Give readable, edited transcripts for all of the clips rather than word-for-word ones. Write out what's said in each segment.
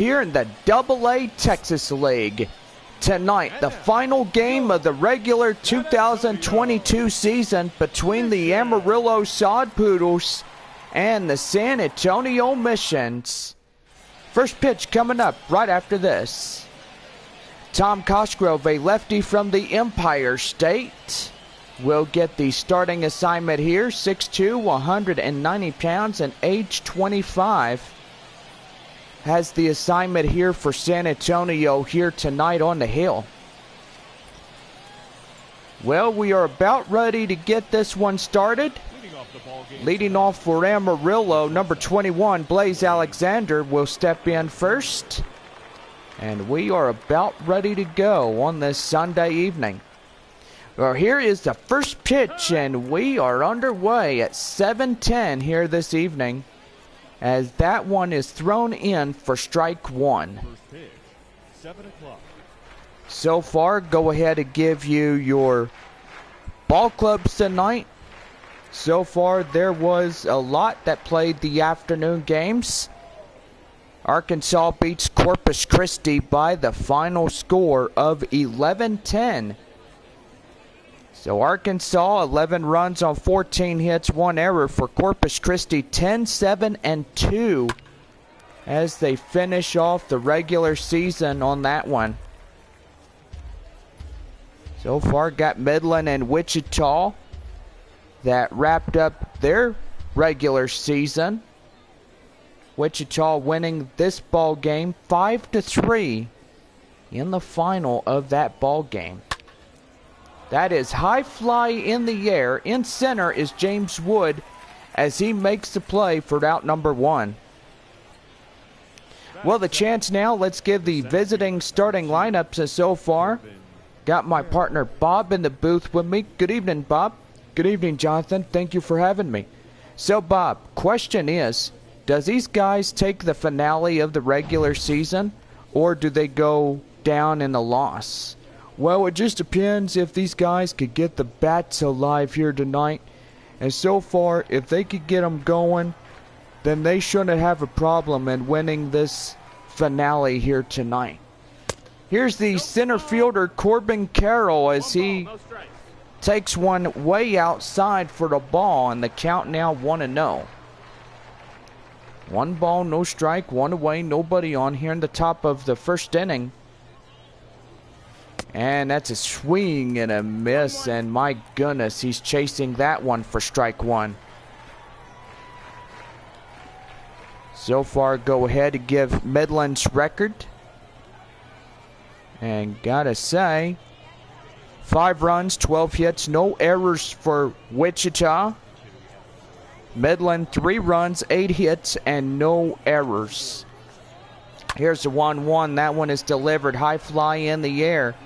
Here in the AA Texas League. Tonight, the final game of the regular 2022 season between the Amarillo Sod Poodles and the San Antonio Missions. First pitch coming up right after this. Tom Cosgrove, a lefty from the Empire State, will get the starting assignment here. 6'2", 190 pounds, and age 25. Has the assignment here for San Antonio here tonight on the hill. Well, we are about ready to get this one started. Leading off for Amarillo, number 21, Blaze Alexander, will step in first. And we are about ready to go on this Sunday evening. Well, here is the first pitch, and we are underway at 7:10 here this evening, as that one is thrown in for strike one. So far, go ahead and give you your ball clubs tonight. So far, there was a lot that played the afternoon games. Arkansas beats Corpus Christi by the final score of 11-10. So Arkansas, 11 runs on 14 hits, 1 error. For Corpus Christi, 10-7-2 as they finish off the regular season on that one. So far, got Midland and Wichita that wrapped up their regular season. Wichita winning this ball game 5-3 in the final of that ball game. That is high fly in the air. In center is James Wood as he makes the play for out number one. Well, the chance now, let's give the visiting starting lineups so far. Got my partner Bob in the booth with me. Good evening, Bob. Good evening, Jonathan. Thank you for having me. So, Bob, question is, does these guys take the finale of the regular season, or do they go down in a loss? Well, it just depends if these guys could get the bats alive here tonight. And so far, if they could get them going, then they shouldn't have a problem in winning this finale here tonight. Here's the center fielder, Corbin Carroll, as he takes one way outside for the ball, and the count now 1-0. 1 ball, no strike, 1 away, nobody on here in the top of the first inning. And that's a swing and a miss, and my goodness, he's chasing that one for strike one. So far, go ahead and give Midland's record. And gotta say, 5 runs, 12 hits, no errors for Wichita. Midland, 3 runs, 8 hits, and no errors. Here's the 1-1. That one is delivered high fly in the air.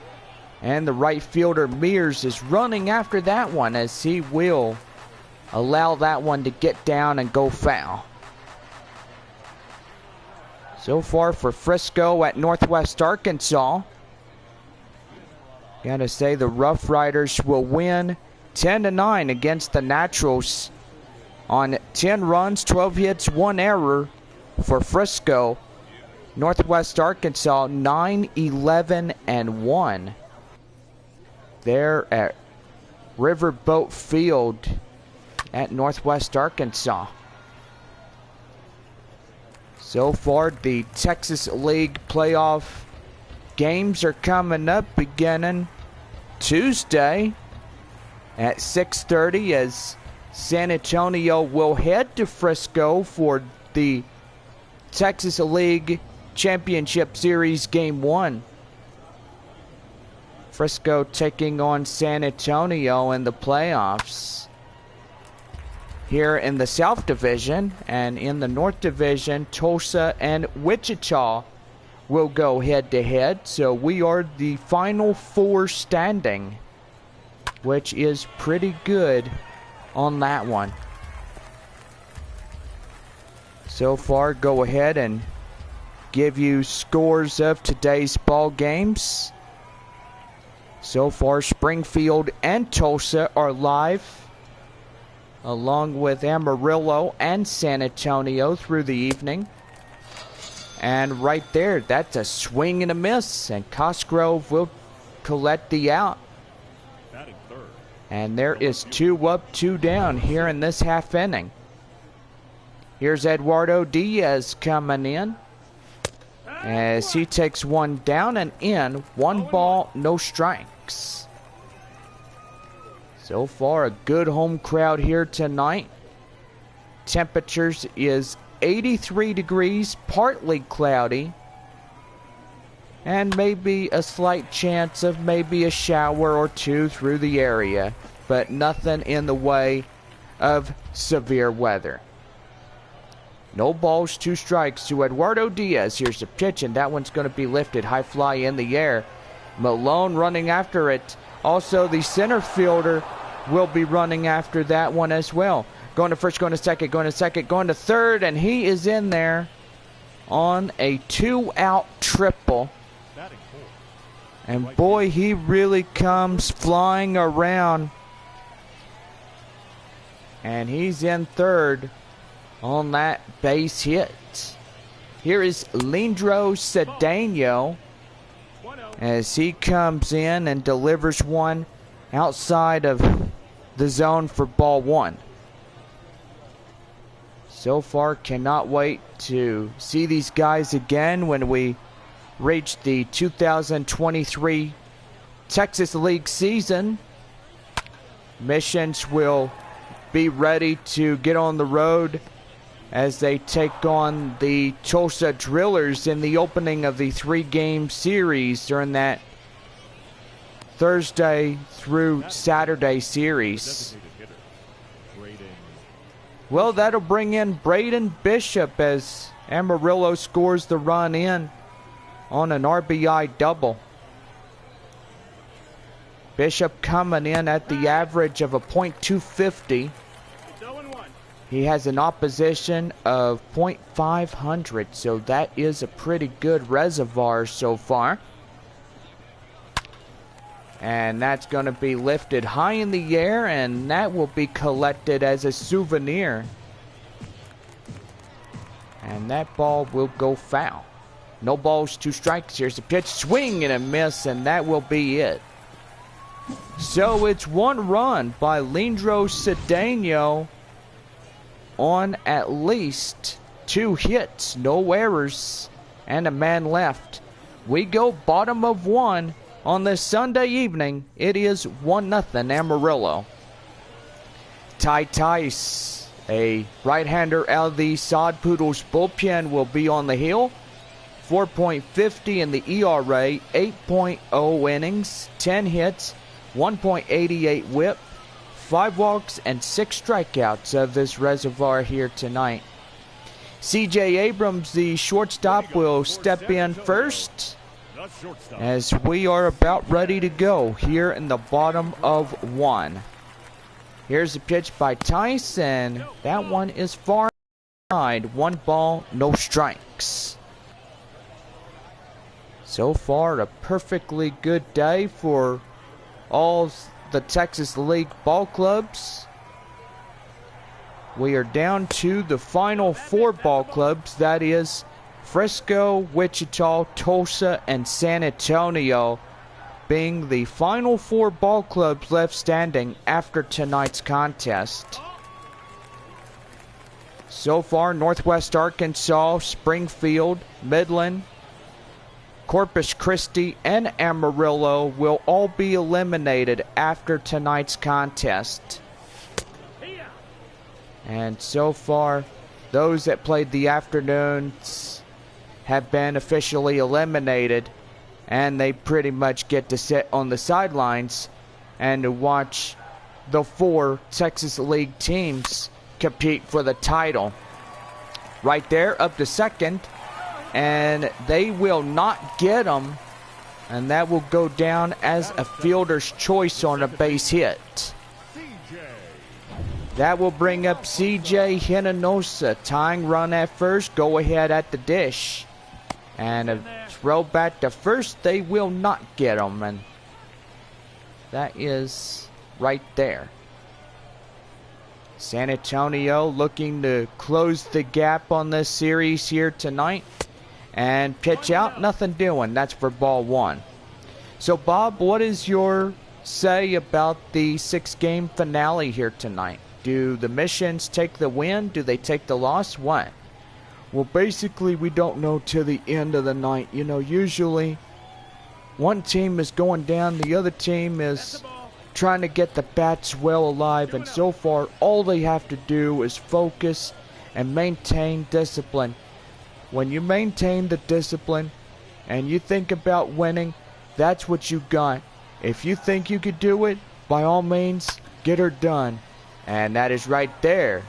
And the right fielder, Mears, is running after that one as he will allow that one to get down and go foul. So far for Frisco at Northwest Arkansas. Gotta say the Rough Riders will win 10-9 against the Naturals on 10 runs, 12 hits, 1 error for Frisco. Northwest Arkansas 9-11-1. There at Riverboat Field at Northwest Arkansas. So far, the Texas League playoff games are coming up beginning Tuesday at 6:30 as San Antonio will head to Frisco for the Texas League Championship Series Game 1. Frisco taking on San Antonio in the playoffs. Here in the South Division, and in the North Division, Tulsa and Wichita will go head-to-head. So we are the final 4 standing, which is pretty good on that one. So far, go ahead and give you scores of today's ball games. So far, Springfield and Tulsa are live, along with Amarillo and San Antonio through the evening. And right there, that's a swing and a miss. And Cosgrove will collect the out. And there is 2 up, 2 down here in this half inning. Here's Eduardo Diaz coming in as he takes 1 down and in. 1 ball, no strikes. So far, a good home crowd here tonight. Temperatures is 83 degrees, partly cloudy. And maybe a slight chance of maybe a shower or 2 through the area. But nothing in the way of severe weather. No balls, 2 strikes to Eduardo Diaz. Here's the pitch, and that one's going to be lifted. High fly in the air. Malone running after it. Also, the center fielder will be running after that one as well. Going to first, going to second, going to second, going to third, and he is in there on a 2-out triple. And boy, he really comes flying around. And he's in third on that base hit. Here is Lindro Cedeno as he comes in and delivers one outside of the zone for ball 1. So far, cannot wait to see these guys again when we reach the 2023 Texas League season. Missions will be ready to get on the road as they take on the Tulsa Drillers in the opening of the 3-game series during that Thursday through Saturday series. Well, that'll bring in Braden Bishop as Amarillo scores the run in on an RBI double. Bishop coming in at the average of a .250. He has an opposition of .500, so that is a pretty good reservoir so far. And that's going to be lifted high in the air, and that will be collected as a souvenir. And that ball will go foul. No balls, 2 strikes. Here's the pitch, swing and a miss, and that will be it. So it's 1 run by Lindro Cedeno on at least 2 hits, no errors, and a man left. We go bottom of 1 on this Sunday evening. It is 1-0 Amarillo. Ty Tice, a right-hander out of the Sod Poodles bullpen, will be on the hill. 4.50 in the ERA, 8.0 innings, 10 hits, 1.88 whip, 5 walks, and 6 strikeouts of this reservoir here tonight. C.J. Abrams, the shortstop, will step in first as we are about ready to go here in the bottom of 1. Here's a pitch by Tyson. That one is far side. 1 ball, no strikes. So far, a perfectly good day for all the Texas League ball clubs. We are down to the final 4 ball clubs. That is Frisco, Wichita, Tulsa, and San Antonio, being the final 4 ball clubs left standing after tonight's contest. So far, Northwest Arkansas, Springfield, Midland, Corpus Christi, and Amarillo will all be eliminated after tonight's contest. And so far, those that played the afternoons have been officially eliminated, and they pretty much get to sit on the sidelines and to watch the 4 Texas League teams compete for the title. Right there, up to second, and they will not get them, and that will go down as a fielder's choice on a base hit. That will bring up C.J. Hinojosa, tying run at first, go ahead at the dish. And a throw back to first, they will not get them, and that is right there. San Antonio looking to close the gap on this series here tonight. And pitch out, nothing doing. That's for ball 1. So, Bob, what is your say about the 6-game finale here tonight? Do the Missions take the win? Do they take the loss? What? Well, basically, we don't know till the end of the night. You know, usually one team is going down, the other team is trying to get the bats well alive, and so far, all they have to do is focus and maintain discipline. When you maintain the discipline and you think about winning, that's what you got. If you think you could do it, by all means, get her done. And that is right there.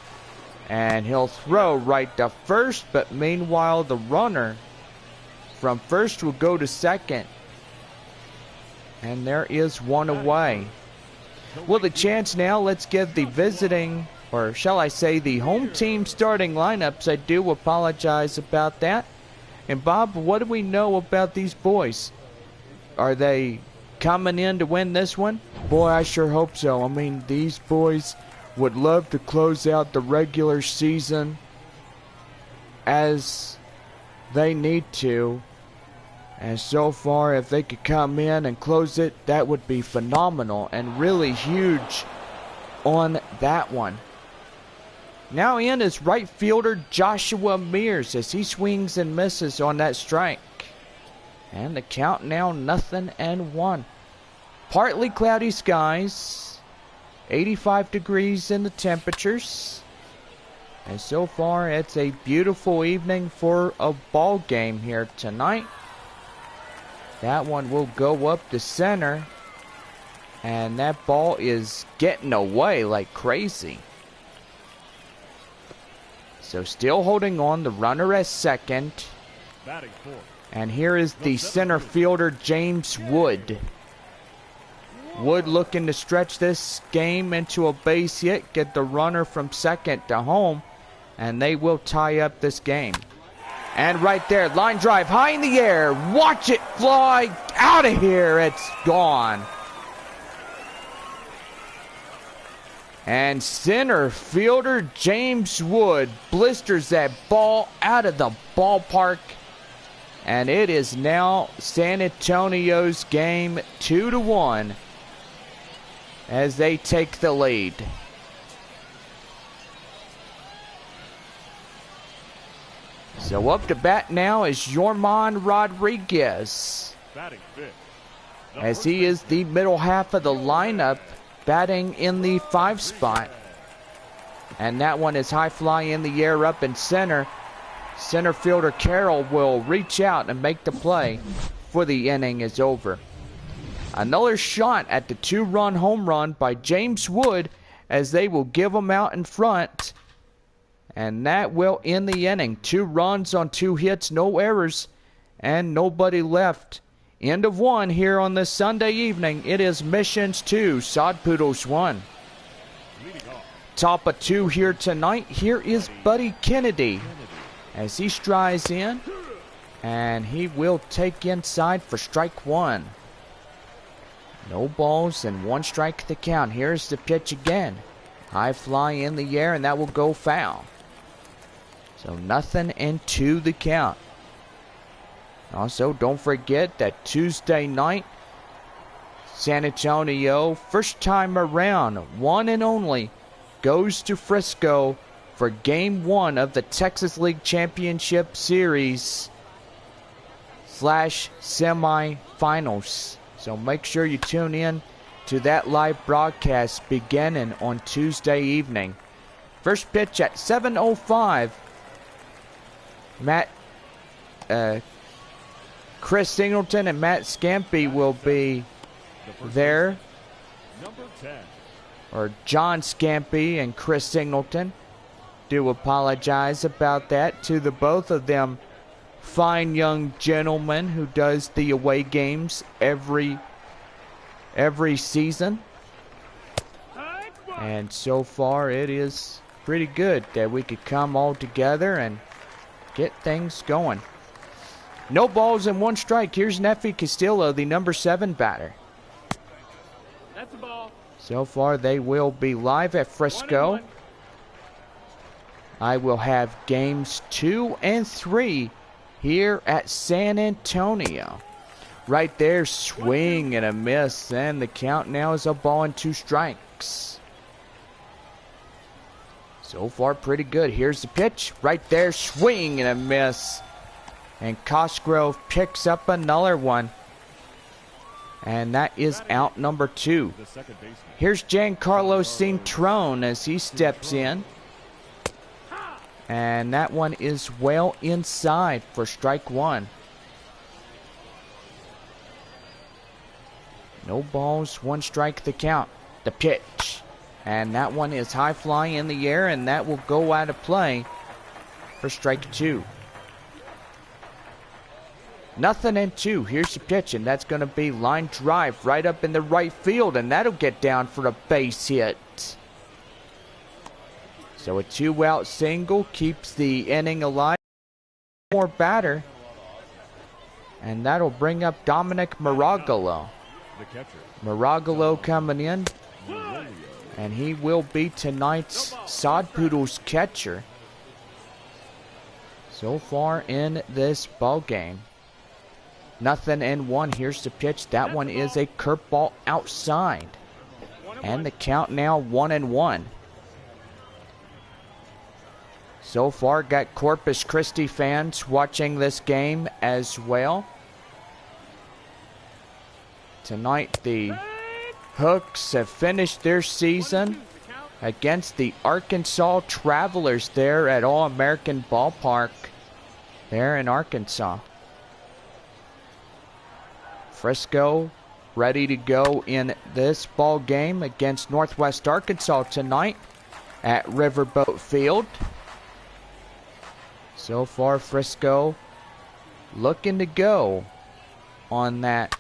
And he'll throw right to first, but meanwhile the runner from first will go to second. And there is one away. Well, the chance now, let's give the visiting, or shall I say the home team starting lineups. I do apologize about that. And Bob, what do we know about these boys? Are they coming in to win this one? Boy, I sure hope so. I mean, these boys would love to close out the regular season as they need to. And so far, if they could come in and close it, that would be phenomenal and really huge on that one. Now in is right fielder Joshua Mears as he swings and misses on that strike. And the count now 0-1. Partly cloudy skies. 85 degrees in the temperatures. And so far, it's a beautiful evening for a ball game here tonight. That one will go up to center. And that ball is getting away like crazy. So still holding on, the runner at second. And here is the center fielder, James Wood. Wood looking to stretch this game into a base hit, get the runner from second to home, and they will tie up this game. And right there, line drive high in the air. Watch it fly out of here. It's gone. And center fielder James Wood blisters that ball out of the ballpark. And it is now San Antonio's game 2-1 as they take the lead. So up to bat now is Yorman Rodriguez, as he is the middle half of the lineup, batting in the 5 spot. And that one is high fly in the air up in center. Center fielder Carroll will reach out and make the play for the inning is over. Another shot at the 2-run home run by James Wood as they will give him out in front. And that will end the inning. 2 runs on 2 hits, no errors, and nobody left. End of 1 here on this Sunday evening. It is Missions 2, Sod Poodles 1. Top of 2 here tonight. Here is Buddy Kennedy as he strides in, and he will take inside for strike 1. No balls and 1 strike to count. Here's the pitch again. High fly in the air, and that will go foul. So 0-2 the count. Also, don't forget that Tuesday night, San Antonio, first time around, one and only, goes to Frisco for Game 1 of the Texas League Championship Series / semifinals. So make sure you tune in to that live broadcast beginning on Tuesday evening. First pitch at 7:05. Chris Singleton and Matt Scampy will be there. Or John Scampy and Chris Singleton. Do apologize about that to the both of them fine young gentlemen who does the away games every season. And so far it is pretty good that we could come all together and get things going. No balls and 1 strike. Here's Neffy Castillo, the number 7 batter. That's a ball. So far they will be live at Frisco. I will have games 2 and 3 here at San Antonio. Right there, swing and a miss, and the count now is a ball and 2 strikes. So far, pretty good. Here's the pitch. Right there, swing and a miss. And Cosgrove picks up another one. And that is out number 2. Here's Giancarlo Cintrone as he steps in. And that one is well inside for strike 1. No balls, 1 strike the count. The pitch. And that one is high fly in the air, and that will go out of play for strike 2. 0-2. Here's the pitch, and that's going to be line drive right up in the right field, and that'll get down for a base hit. So a 2-out single keeps the inning alive. More batter, and that'll bring up Dominic Maragalo. Maragalo coming in, and he will be tonight's Sod Poodles catcher so far in this ball game. 0-1. Here's the pitch. That one is a curveball outside, and the count now 1-1. So far, got Corpus Christi fans watching this game as well. Tonight, the Hooks have finished their season against the Arkansas Travelers there at All-American Ballpark there in Arkansas. Frisco ready to go in this ball game against Northwest Arkansas tonight at Riverboat Field. So far, Frisco looking to go on that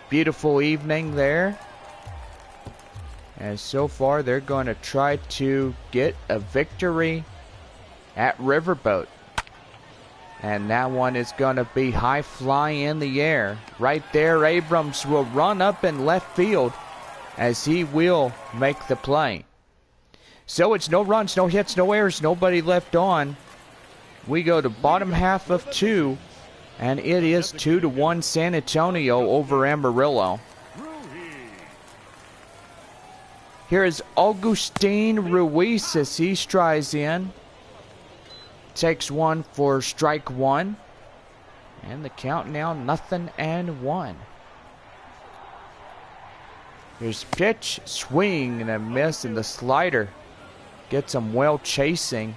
beautiful evening there. And so far, they're going to try to get a victory at Riverboat. And that one is going to be high fly in the air. Right there, Abrams will run up in left field as he will make the play. So it's no runs, no hits, no errors, nobody left on. We go to bottom half of 2, and it is 2-1 San Antonio over Amarillo. Here is Augustine Ruiz as he strides in. Takes one for strike 1. And the count now 0-1. Here's pitch, swing and a miss, and the slider gets him well chasing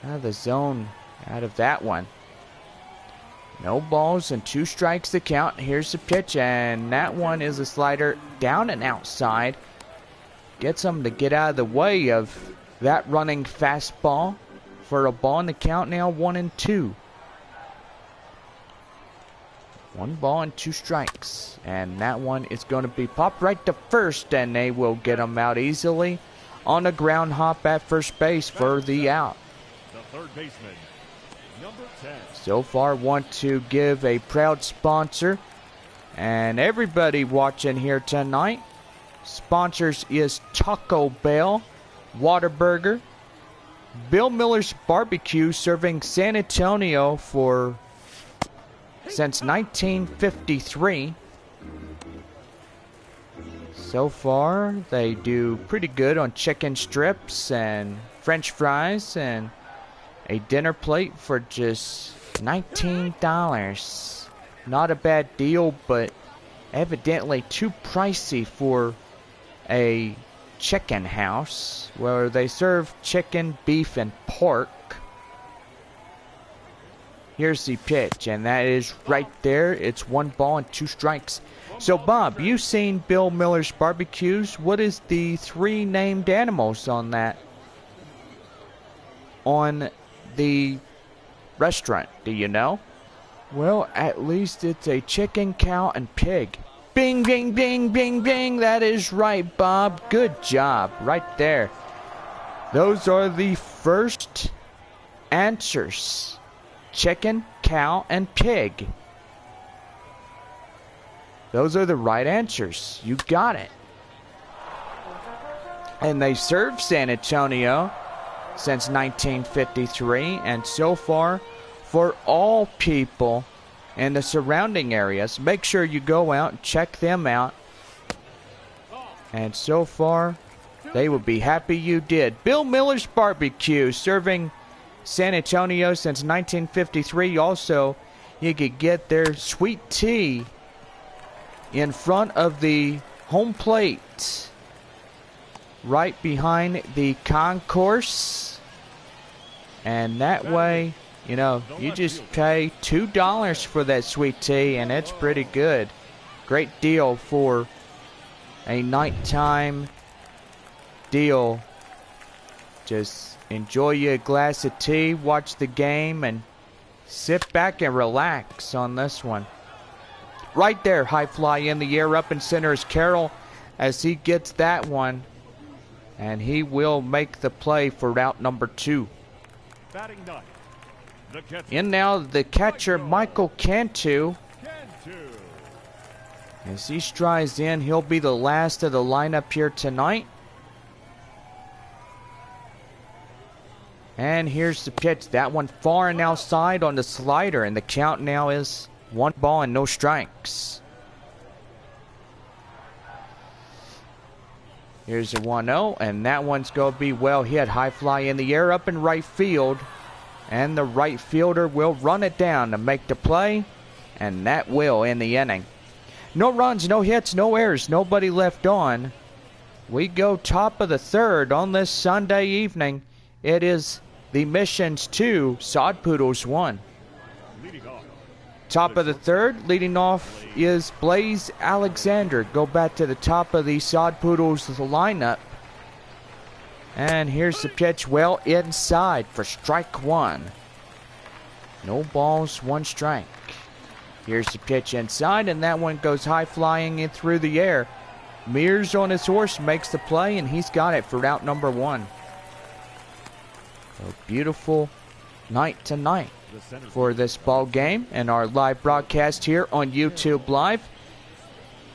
out of the zone out of that one. No balls and 2 strikes to count. Here's the pitch, and that one is a slider down and outside. Gets him to get out of the way of that running fastball for a ball in the count now 1-2. 1 ball and 2 strikes. And that one is going to be popped right to first, and they will get him out easily on a ground hop at first base for the out. The third baseman, number 10. So far, want to give a proud sponsor and everybody watching here tonight. Sponsors is Taco Bell, Whataburger, Bill Miller's Barbecue, serving San Antonio since 1953. So far, they do pretty good on chicken strips and French fries and a dinner plate for just $19. Not a bad deal, but evidently too pricey for a chicken house where they serve chicken, beef, and pork. Here's the pitch, and that is right there. It's 1 ball and 2 strikes. So, Bob, you've seen Bill Miller's Barbecues. What is the 3 named animals on that? On the restaurant, do you know? Well, at least it's a chicken, cow, and pig. Bing, bing, bing, bing, bing. That is right, Bob. Good job. Right there. Those are the first answers. Chicken, cow, and pig. Those are the right answers. You got it. And they serve San Antonio since 1953. And so far, for all people in the surrounding areas, make sure you go out and check them out. And so far, they will be happy you did. Bill Miller's Barbecue, serving San Antonio since 1953. Also, you could get their sweet tea in front of the home plate, right behind the concourse. And that way, you know, you just pay $2 for that sweet tea, and it's pretty good. Great deal for a nighttime deal. Just enjoy your glass of tea, watch the game, and sit back and relax on this one. Right there, high fly in the air, up in center is Carroll as he gets that one. And he will make the play for route number 2. Batting ninth, the catcher. In now the catcher, Michael Cantu. As he strides in, he'll be the last of the lineup here tonight. And here's the pitch. That one far and outside on the slider, and the count now is 1 ball and no strikes. Here's a 1-0, and that one's going to be well hit. High fly in the air, up in right field. And the right fielder will run it down to make the play, and that will end the inning. No runs, no hits, no errors, nobody left on. We go top of the third on this Sunday evening. It is the Missions 2, Sod Poodles 1. Top of the third, leading off is Blaze Alexander. Go back to the top of the Sod Poodles lineup. And here's the pitch, well inside for strike 1. No balls, 1 strike. Here's the pitch inside, and that one goes high flying in through the air. Mears on his horse makes the play, and he's got it for route number 1. A beautiful night tonight for this ball game and our live broadcast here on YouTube Live.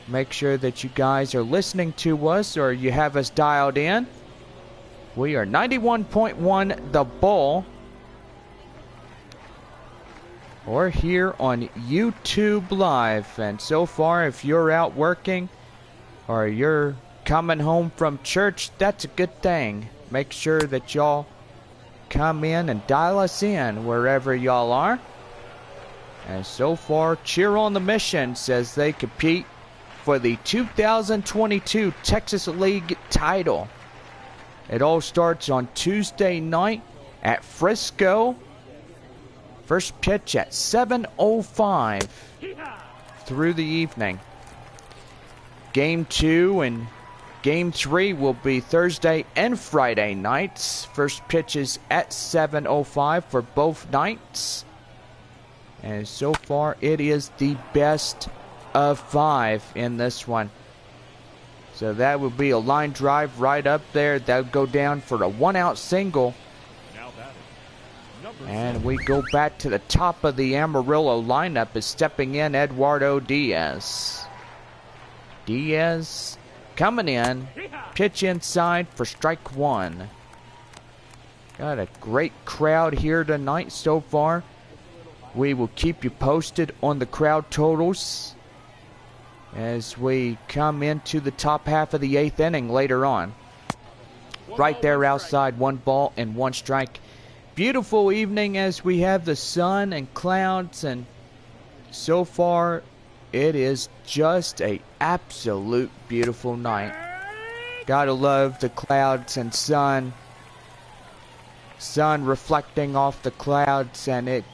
Make sure that you guys are listening to us, or you have us dialed in. We are 91.1 The Bull, or here on YouTube Live. And so far, if you're out working or you're coming home from church, that's a good thing. Make sure that y'all come in and dial us in wherever y'all are. And so far, cheer on the Missions as they compete for the 2022 Texas League title. It all starts on Tuesday night at Frisco. First pitch at 7:05 through the evening. Game 2 and Game 3 will be Thursday and Friday nights. First pitches at 7:05 for both nights. And so far, it is the best of 5 in this one. So that would be a line drive right up there. That would go down for a 1-out single. And we go back to the top of the Amarillo lineup as stepping in Eduardo Diaz. Diaz coming in, pitch inside for strike 1. Got a great crowd here tonight so far. We will keep you posted on the crowd totals as we come into the top half of the 8th inning later on. Right there outside, 1 ball and 1 strike. Beautiful evening as we have the sun and clouds, and so far it is just a absolute beautiful night. Gotta love the clouds and sun reflecting off the clouds, and it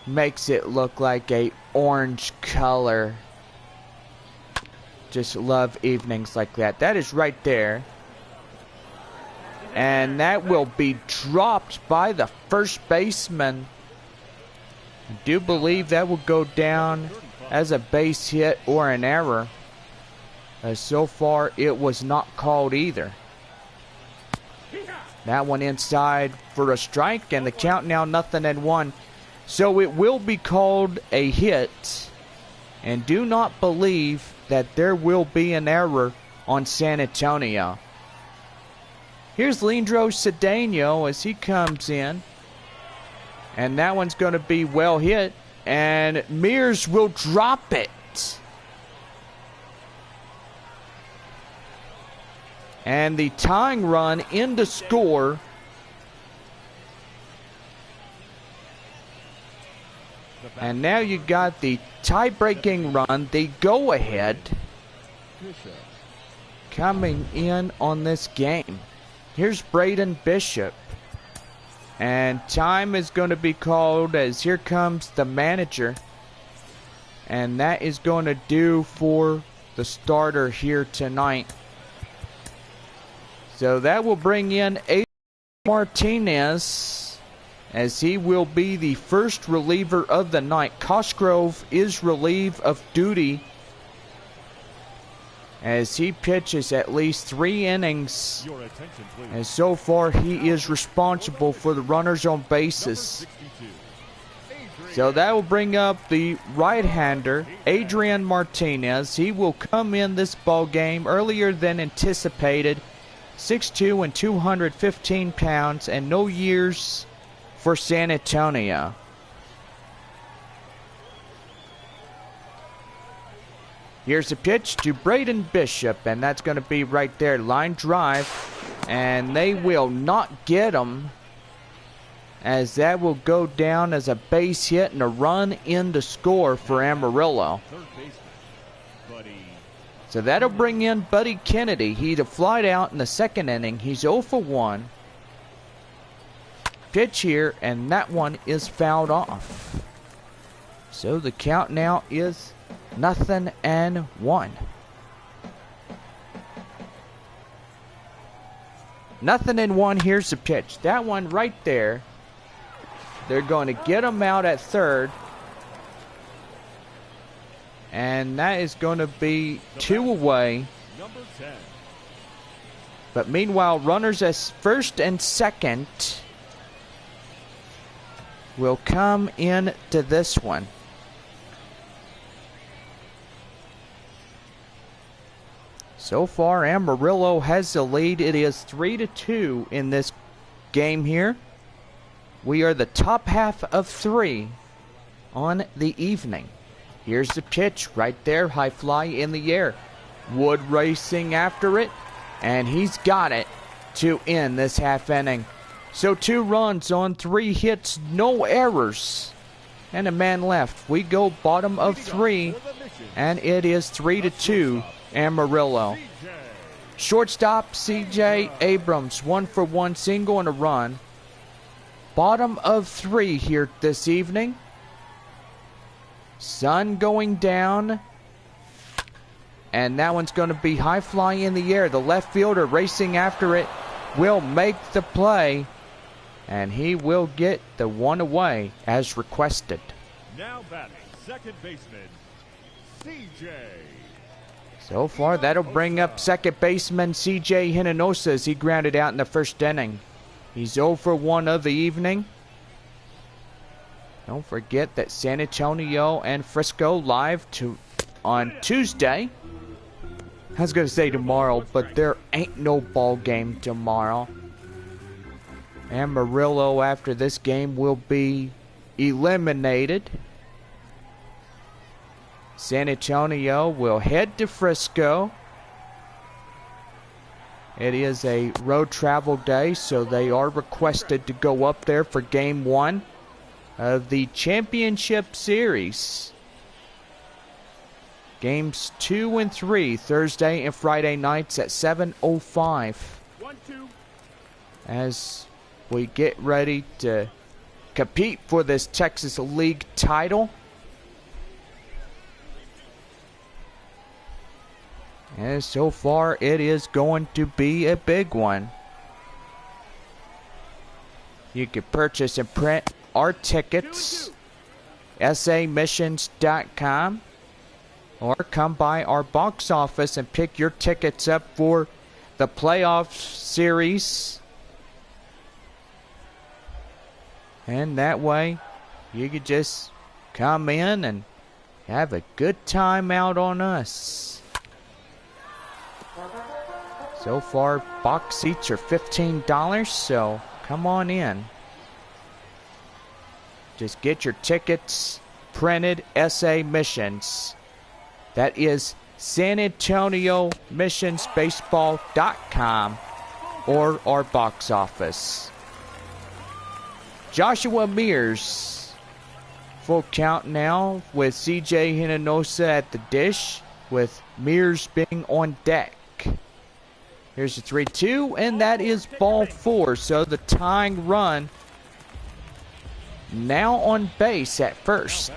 makes it look like a orange color. Just love evenings like that. That is right there. And that will be dropped by the first baseman. I do believe that will go down as a base hit or an error. As so far, it was not called either. That one inside for a strike, and the count now 0-1. So it will be called a hit. And do not believe that there will be an error on San Antonio. Here's Leandro Cedeno as he comes in. And that one's going to be well hit. And Mears will drop it. And the tying run in to score. And now you got the tie-breaking run, the go-ahead, coming in on this game. Here's Braden Bishop. And time is going to be called as here comes the manager. And that is going to do for the starter here tonight. So that will bring in Adrian Martinez as he will be the first reliever of the night. Cosgrove is relieved of duty as he pitches at least 3 innings. And so far he is responsible for the runners on bases. So that will bring up the right-hander, Adrian Martinez. He will come in this ball game earlier than anticipated. 6'2" and 215 pounds and no years for San Antonio. Here's a pitch to Braden Bishop, and that's going to be right there, line drive, and they will not get him as that will go down as a base hit and a run in to score for Amarillo. So that'll bring in Buddy Kennedy. He'd have flied out in the second inning. He's 0 for 1. Pitch here, and that one is fouled off. So the count now is 0-1. 0-1. Here's the pitch. That one right there. They're going to get him out at third. And that is going to be 2 away. But meanwhile, runners at first and second will come in to this one. So far, Amarillo has the lead. It is 3-2 in this game here. We are the top half of 3 on the evening. Here's the pitch right there, high fly in the air. Wood racing after it, and he's got it to end this half inning. So 2 runs on 3 hits, no errors, and a man left. We go bottom of 3, and it is 3-2 Amarillo. Shortstop C.J. Abrams, 1 for 1 single and a run. Bottom of 3 here this evening. Sun going down. And that one's going to be high fly in the air. The left fielder racing after it will make the play. And he will get the one away as requested. Now batting, second baseman, C.J. So far, that'll bring up second baseman C.J. Hinojosa as he grounded out in the first inning. He's 0 for 1 of the evening. Don't forget that San Antonio and Frisco live on Tuesday. I was going to say tomorrow, but there ain't no ball game tomorrow. Amarillo, after this game, will be eliminated. San Antonio will head to Frisco. It is a road travel day, so they are requested to go up there for Game 1 of the Championship Series. Games 2 and 3, Thursday and Friday nights at 7:05. As we get ready to compete for this Texas League title. And so far, it is going to be a big one. You can purchase and print our tickets, samissions.com, or come by our box office and pick your tickets up for the playoff series. And that way, you could just come in and have a good time out on us. So far, box seats are $15, so come on in. Just get your tickets printed, SA Missions. That is SanAntonioMissionsBaseball.com or our box office. Joshua Mears. Full count now with CJ Hinojosa at the dish, with Mears being on deck. Here's the 3-2, and that is ball 4. So the tying run now on base at first.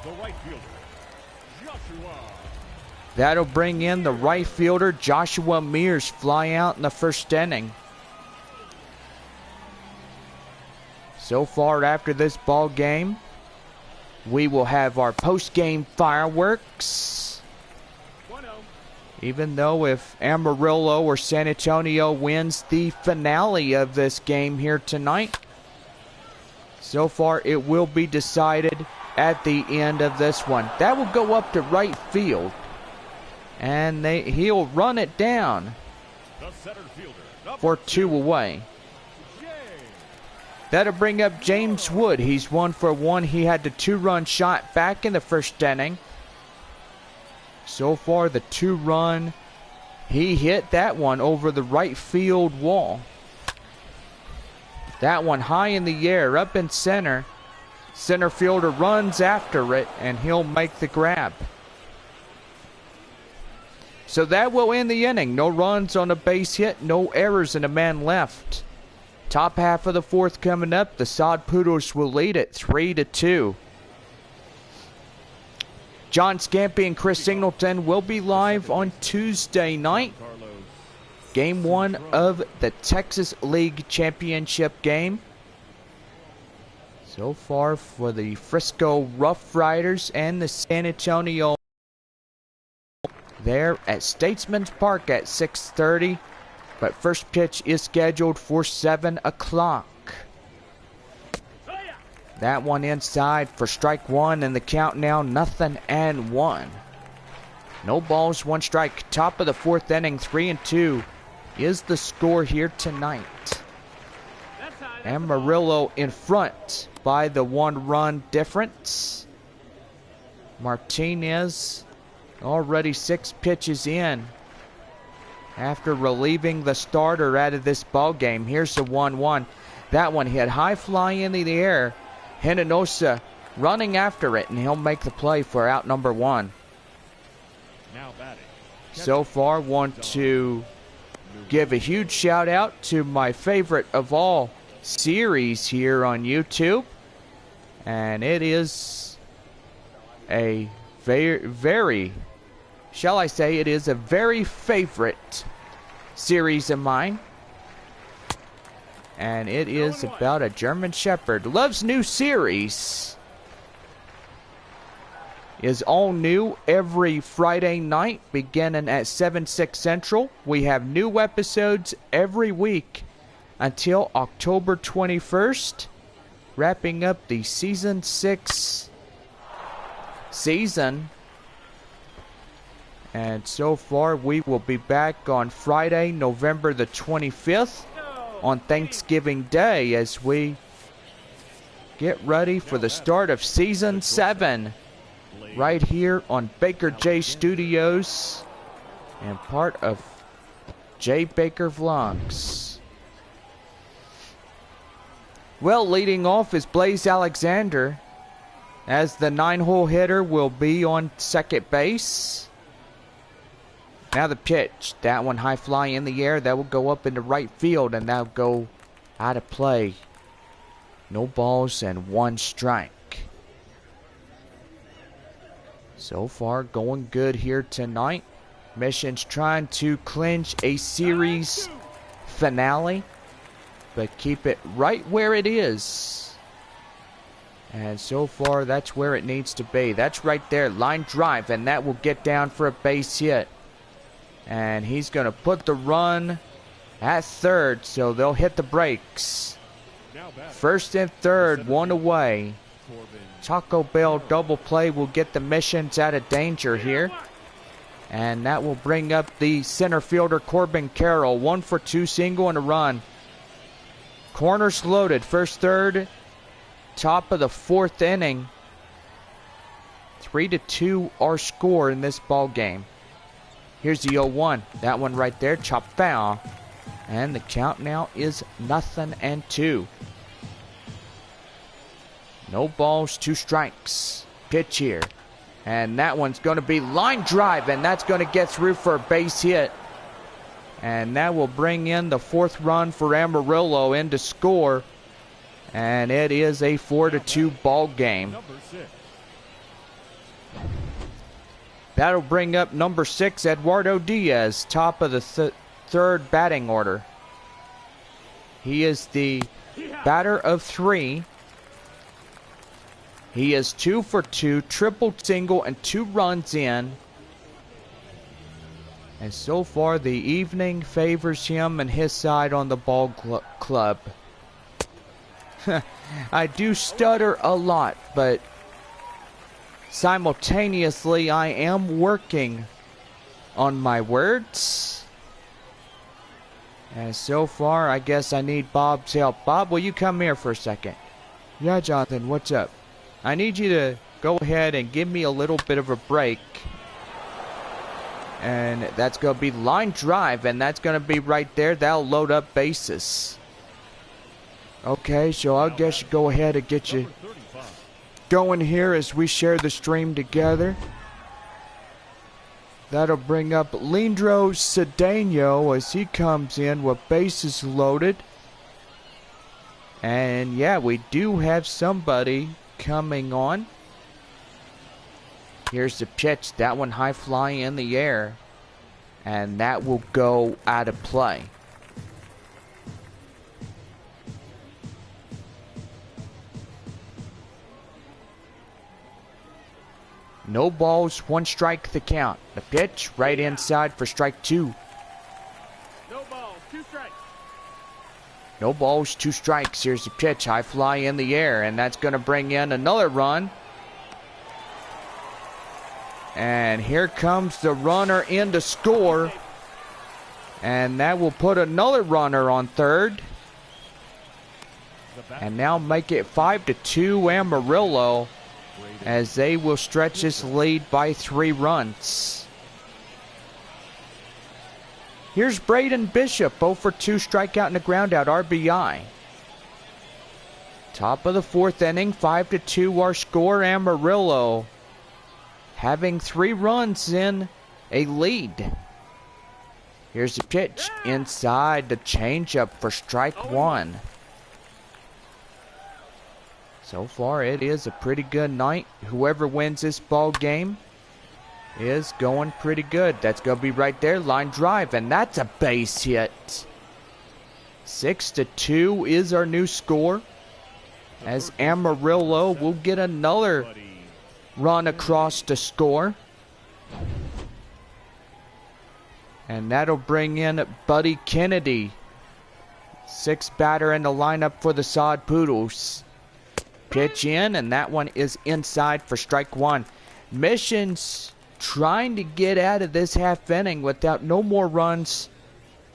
The right fielder, Joshua. That'll bring in the right fielder, Joshua Mears, fly out in the first inning. So far after this ball game, we will have our post-game fireworks. Even though if Amarillo or San Antonio wins the finale of this game here tonight, so far it will be decided at the end of this one. That will go up to right field, and he'll run it down for 2 away. That'll bring up James Wood. He's 1 for 1. He had the 2-run shot back in the first inning. So far, the 2-run, he hit that one over the right field wall. That one high in the air, up in center. Center fielder runs after it, and he'll make the grab. So that will end the inning. No runs on a base hit, no errors, and a man left. Top half of the 4th coming up. The Sod Poodles will lead it 3-2. John Scampy and Chris Singleton will be live on Tuesday night. Game 1 of the Texas League Championship game. So far for the Frisco Rough Riders and the San Antonio. There at Statesman's Park at 6:30. But first pitch is scheduled for 7 o'clock. That one inside for strike 1, and the count now 0-1. No balls, 1 strike. Top of the 4th inning, 3-2 is the score here tonight. Amarillo in front by the 1-run difference. Martinez already 6 pitches in after relieving the starter out of this ball game. Here's the 1-1. That one hit high fly into the air. Hinojosa running after it, and he'll make the play for out number 1. Now batting. So far, want to give a huge shout out to my favorite of all series here on YouTube. And it is a very, shall I say, it is a very favorite series of mine. And it is about a German Shepherd. Love's new series is all new every Friday night beginning at 7/6 Central. We have new episodes every week until October 21st, wrapping up the season 6 season. And so far we will be back on Friday, November the 25th. On Thanksgiving Day, as we get ready for the start of Season 7 right here on BakerJstudios and part of JBakerVlogs. Well, leading off is Blaze Alexander, as the 9-hole hitter will be on second base. Now the pitch, that one high fly in the air, that will go up into right field, and that'll go out of play. No balls and 1 strike. So far going good here tonight. Mission's trying to clinch a series finale, but keep it right where it is. And so far that's where it needs to be. That's right there, line drive, and that will get down for a base hit. And he's going to put the run at third, so they'll hit the brakes. First and third, 1 away. Taco Bell double play will get the Missions out of danger here. And that will bring up the center fielder, Corbin Carroll. 1 for 2, single and a run. Corners loaded. First, third, top of the 4th inning. 3-2 our score in this ball game. Here's the 0-1. That one right there, chop foul. And the count now is 0-2. No balls, 2 strikes. Pitch here. And that one's going to be line drive, and that's going to get through for a base hit. And that will bring in the 4th run for Amarillo in to score. And it is a 4-2 ball game. That'll bring up number 6, Eduardo Diaz, top of the 3rd batting order. He is the batter of 3. He is 2 for 2, triple, single, and 2 runs in. And so far, the evening favors him and his side on the ball club. I do stutter a lot, but simultaneously, I am working on my words. And so far, I guess I need Bob's help. Bob, will you come here for a second? Yeah, Jonathan, what's up? I need you to go ahead and give me a little bit of a break. And that's going to be line drive, and that's going to be right there. That'll load up bases. Okay, so I guess go ahead and get you going here as we share the stream together. That'll bring up Lindro Cedeno as he comes in with bases loaded. And yeah, we do have somebody coming on. Here's the pitch. That one high fly in the air. And that will go out of play. No balls, 1 strike the count. The pitch right inside for strike 2. No balls, 2 strikes. No balls, 2 strikes. Here's the pitch, high fly in the air, and that's going to bring in another run. And here comes the runner in to score. And that will put another runner on third. And now make it 5-2 Amarillo, as they will stretch this lead by 3 runs. Here's Braden Bishop, 0 for 2, strikeout and a groundout, RBI. Top of the 4th inning, 5-2 our score. Amarillo having 3 runs in a lead. Here's the pitch inside, the changeup for strike 1. So far, it is a pretty good night. Whoever wins this ball game is going pretty good. That's going to be right there, line drive, and that's a base hit. 6-2 is our new score, as Amarillo will get another run across to score. And that'll bring in Buddy Kennedy, 6th batter in the lineup for the Sod Poodles. Pitch in, and that one is inside for strike 1. Mission's trying to get out of this half inning without no more runs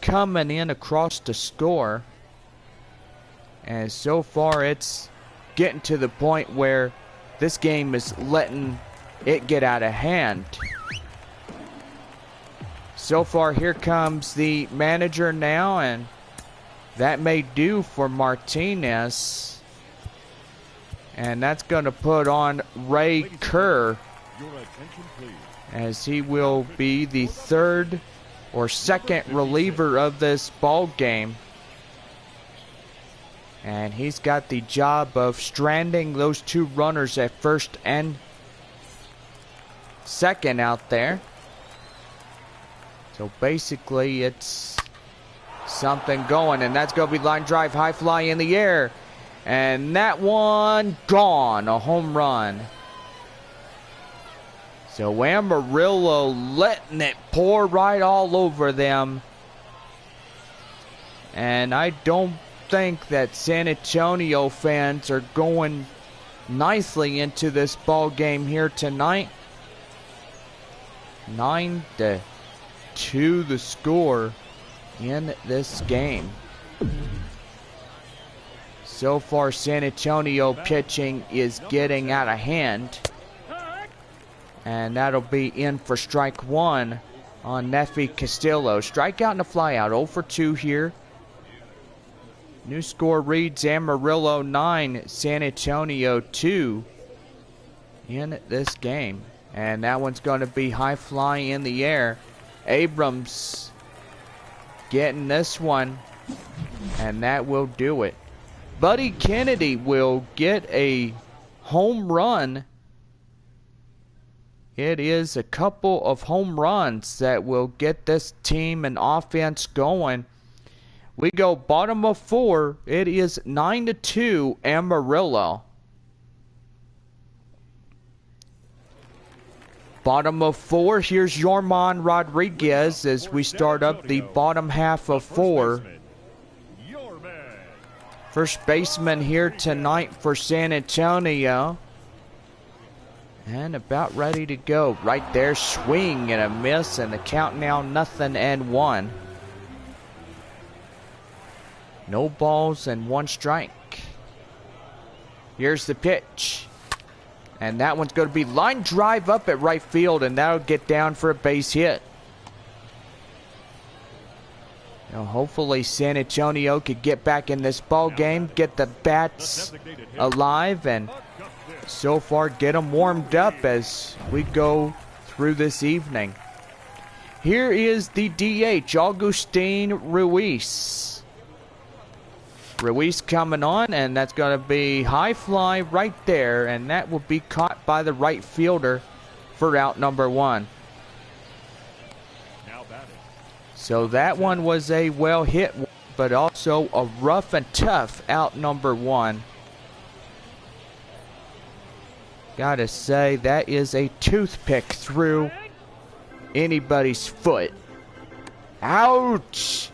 coming in across the score. And so far, it's getting to the point where this game is letting it get out of hand. So far, here comes the manager now, and that may do for Martinez. And that's going to put on Ray Kerr, as he will be the 3rd or 2nd reliever of this ball game. And he's got the job of stranding those 2 runners at 1st and 2nd out there. So basically, it's something going, and that's going to be line drive, high fly in the air. And that one gone, a home run. So Amarillo letting it pour right all over them. And I don't think that San Antonio fans are going nicely into this ball game here tonight. 9-2 the score in this game. So far, San Antonio pitching is getting out of hand. And that'll be in for strike one on Nefi Castillo. Strikeout and a flyout. 0 for 2 here. New score reads Amarillo 9, San Antonio 2 in this game. And that one's going to be high fly in the air. Abrams getting this one. And that will do it. Buddy Kennedy will get a home run. It is a couple of home runs that will get this team and offense going. We go bottom of 4. It is 9-2 Amarillo. Bottom of 4. Here's Yorman Rodriguez as we start up the bottom half of 4. First baseman here tonight for San Antonio. And about ready to go. Right there, swing and a miss, and the count now 0-1. No balls and 1 strike. Here's the pitch. And that one's going to be line drive up at right field, and that'll get down for a base hit. Now hopefully San Antonio could get back in this ball game, get the bats alive, and so far get them warmed up as we go through this evening. Here is the DH, Augustin Ruiz. Ruiz coming on, and that's going to be high fly right there, and that will be caught by the right fielder for out number 1. So that one was a well hit, but also a rough and tough out number 1. Gotta say, that is a toothpick through anybody's foot. Ouch!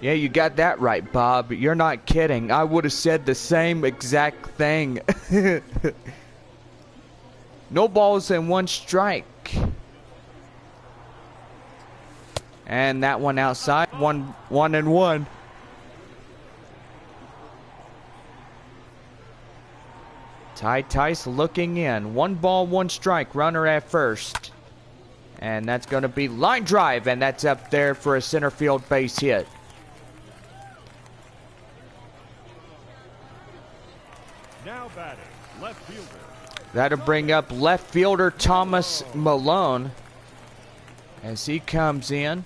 Yeah, you got that right, Bob. You're not kidding. I would have said the same exact thing. No balls and 1 strike. And that one outside, 1-1. Ty Tice looking in. 1 ball, 1 strike. Runner at first. And that's going to be line drive, and that's up there for a center field base hit. Now batting, left fielder. That'll bring up left fielder Thomas Malone as he comes in.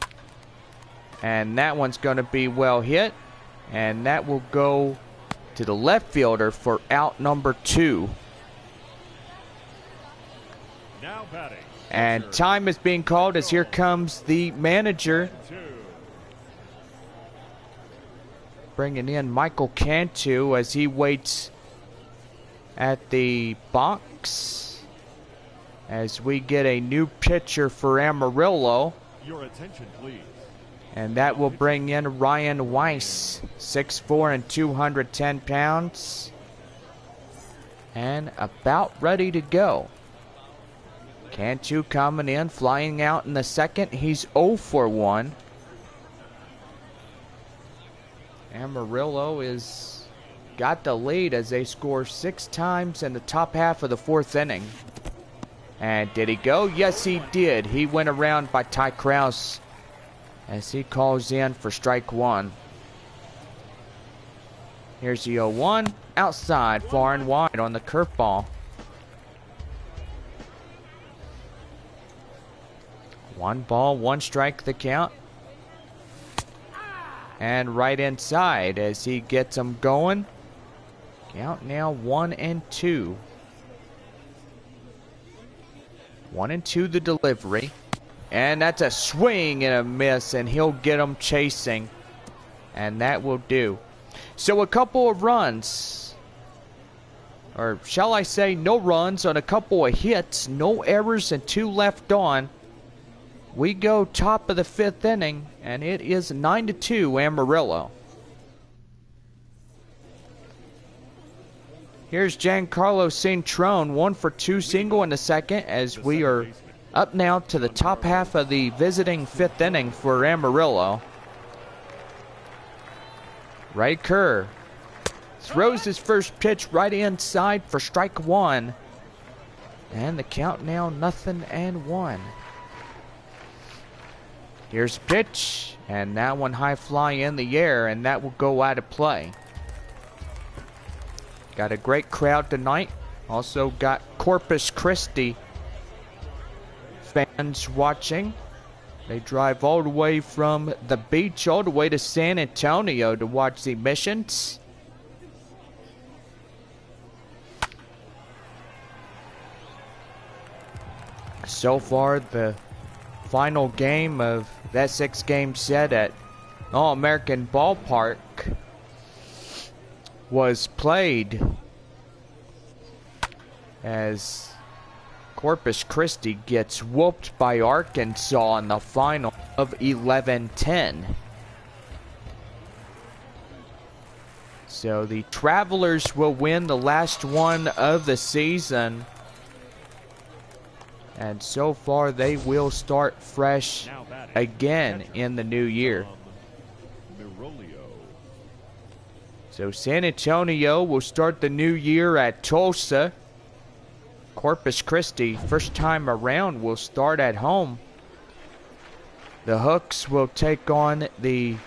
And that one's going to be well hit. And that will go to the left fielder for out number 2. Now batting. And time is being called as here comes the manager. Bringing in Michael Cantu as he waits at the box as we get a new pitcher for Amarillo. Your attention, please. And that will bring in Ryan Weiss, 6'4" and 210 pounds. And about ready to go. Cantu coming in, flying out in the second. He's 0 for 1. Amarillo is got the lead as they score 6 times in the top half of the 4th inning. And did he go? Yes, he did. He went around by Ty Krause as he calls in for strike 1. Here's the 0-1. Outside, far and wide on the curveball. 1 ball, 1 strike the count. And right inside as he gets them going. Count now 1-2. 1-2 the delivery. And that's a swing and a miss, and he'll get them chasing. And that will do. So a couple of runs. Or shall I say no runs on a couple of hits. No errors and 2 left on. We go top of the 5th inning, and it is 9-2 Amarillo. Here's Giancarlo Cintrone, 1 for 2 single in the second as we are Up now to the top half of the visiting 5th inning for Amarillo. Ray Kerr throws his first pitch right inside for strike one. And the count now 0-1. Here's a pitch, and that one high fly in the air, and that will go out of play. Got a great crowd tonight. Also got Corpus Christi fans watching. They drive all the way from the beach all the way to San Antonio to watch the Missions. So far, the final game of that 6-game set at All-American Ballpark was played as Corpus Christi gets whooped by Arkansas in the final of 11-10. So the Travelers will win the last one of the season. And so far, they will start fresh again in the new year. So San Antonio will start the new year at Tulsa. Corpus Christi, first time around, will start at home. The Hooks will take on the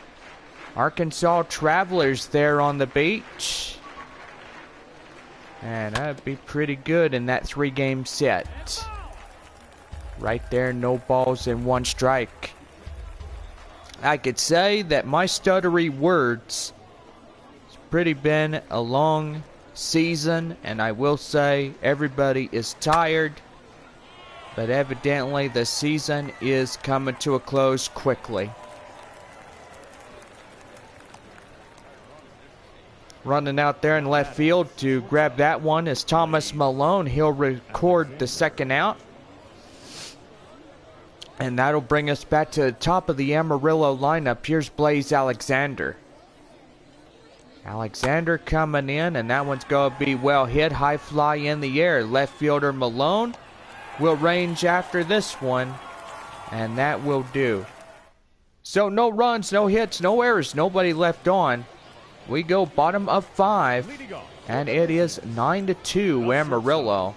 Arkansas Travelers there on the beach. And that'd be pretty good in that 3-game set. Right there, no balls and 1 strike. I could say that my stuttery words, it's pretty been a long season, and I will say everybody is tired, but evidently the season is coming to a close quickly. Running out there in left field to grab that one is Thomas Malone. He'll record the second out. And that'll bring us back to the top of the Amarillo lineup. Here's Blaze Alexander. Alexander coming in, and that one's going to be well hit. High fly in the air. Left fielder Malone will range after this one, and that will do. So no runs, no hits, no errors, nobody left on. We go bottom of 5, and it is 9-2 Amarillo.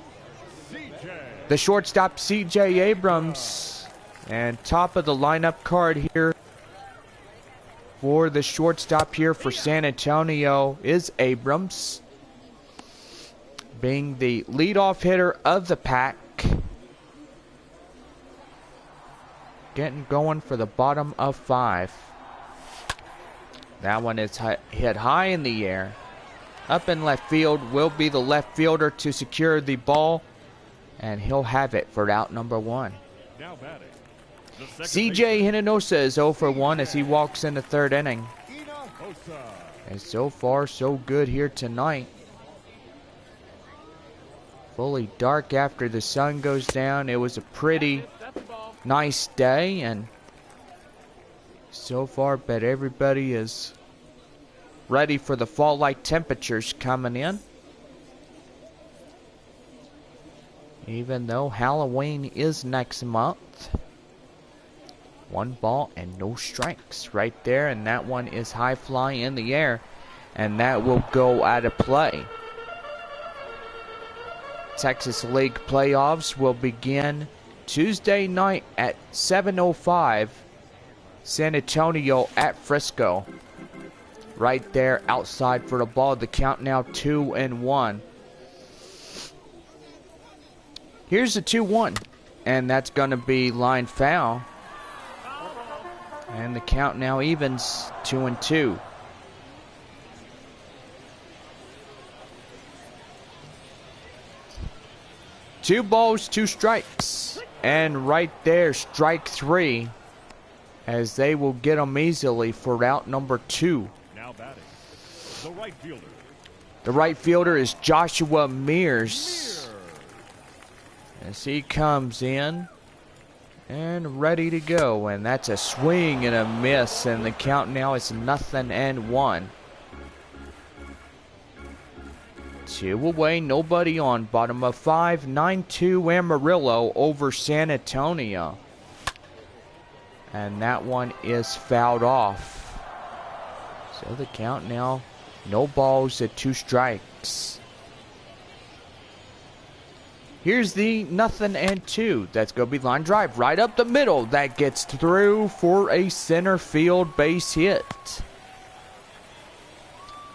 The shortstop C.J. Abrams. And top of the lineup card here for the shortstop here for San Antonio is Abrams, being the leadoff hitter of the pack. Getting going for the bottom of 5. That one is hit high in the air. Up in left field will be the left fielder to secure the ball, and he'll have it for out number 1. Now batting. CJ Hinojosa is 0 for 1 as he walks in the 3rd inning. And so far, so good here tonight. Fully dark after the sun goes down. It was a pretty nice day, and so far, bet everybody is ready for the fall-like temperatures coming in. Even though Halloween is next month. 1 ball and no strikes right there, and that one is high fly in the air, and that will go out of play. Texas League playoffs will begin Tuesday night at 7:05. San Antonio at Frisco. Right there outside for the ball. The count now 2-1. Here's the 2-1, and that's going to be line foul. And the count now evens 2-2. Two balls, 2 strikes. And right there, strike 3. As they will get them easily for out number 2. Now batting. The right fielder. The right fielder is Joshua Mears. As he comes in. And ready to go, and that's a swing and a miss, and the count now is 0-1. 2 away, nobody on. Bottom of 5, 9-2 Amarillo over San Antonio. And that one is fouled off. So the count now, no balls at 2 strikes. Here's the 0-2. That's going to be line drive right up the middle. That gets through for a center field base hit.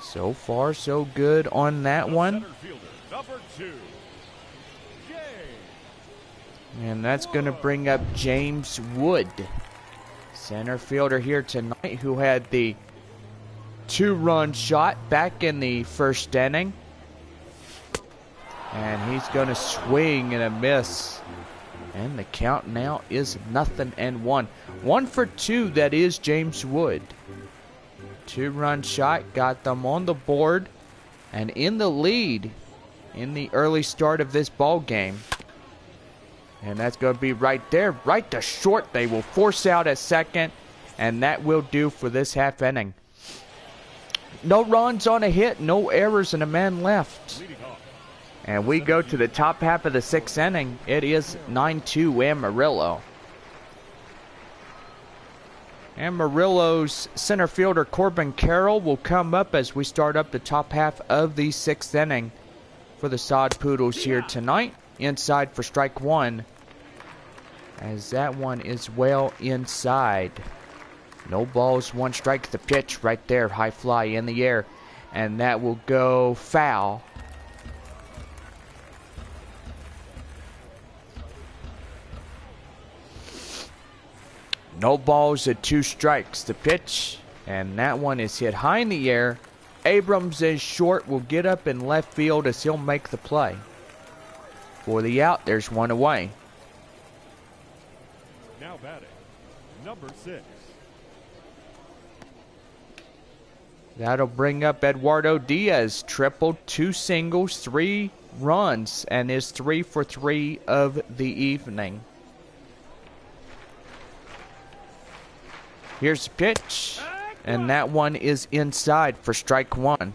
So far, so good on that one. And that's going to bring up James Wood, center fielder here tonight, who had the 2-run shot back in the first inning. And he's going to swing and a miss. And the count now is 0-1. 1 for 2, that is James Wood. 2-run shot, got them on the board and in the lead in the early start of this ball game. And that's going to be right there, right to short. They will force out at second, and that will do for this half inning. No runs on a hit, no errors, and a man left. And we go to the top half of the 6th inning. It is 9-2 Amarillo. Amarillo's center fielder Corbin Carroll will come up as we start up the top half of the 6th inning for the Sod Poodles here tonight. Inside for strike 1, as that one is well inside. No balls, 1 strike. The pitch right there, high fly in the air, and that will go foul. No balls at 2 strikes. The pitch, and that one is hit high in the air. Abrams is short, will get up in left field as he'll make the play. For the out, there's 1 away. Now batting, number 6. That'll bring up Eduardo Diaz. Triple, 2 singles, 3 runs, and is 3 for 3 of the evening. Here's the pitch, and that one is inside for strike 1.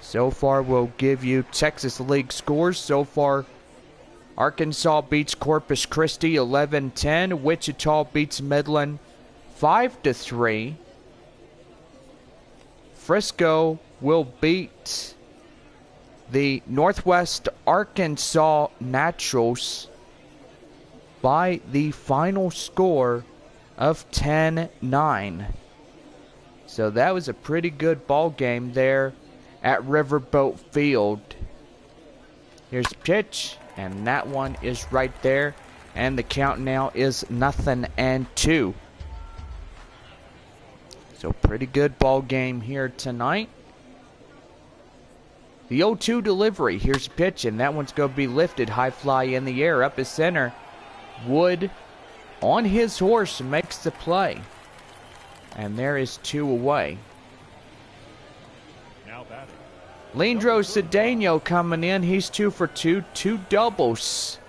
So far, we'll give you Texas League scores. So far, Arkansas beats Corpus Christi 11-10. Wichita beats Midland 5-3. Frisco will beat the Northwest Arkansas Naturals by the final score of 10-9. So that was a pretty good ball game there at Riverboat Field. Here's the pitch, and that one is right there, and the count now is 0-2. So pretty good ball game here tonight. The 0-2 delivery. Here's the pitch, and that one's going to be lifted. High fly in the air, up his center. Wood on his horse makes the play. And there is 2 away. Now batting, Leandro Cedeno coming in. He's 2 for 2. 2 doubles,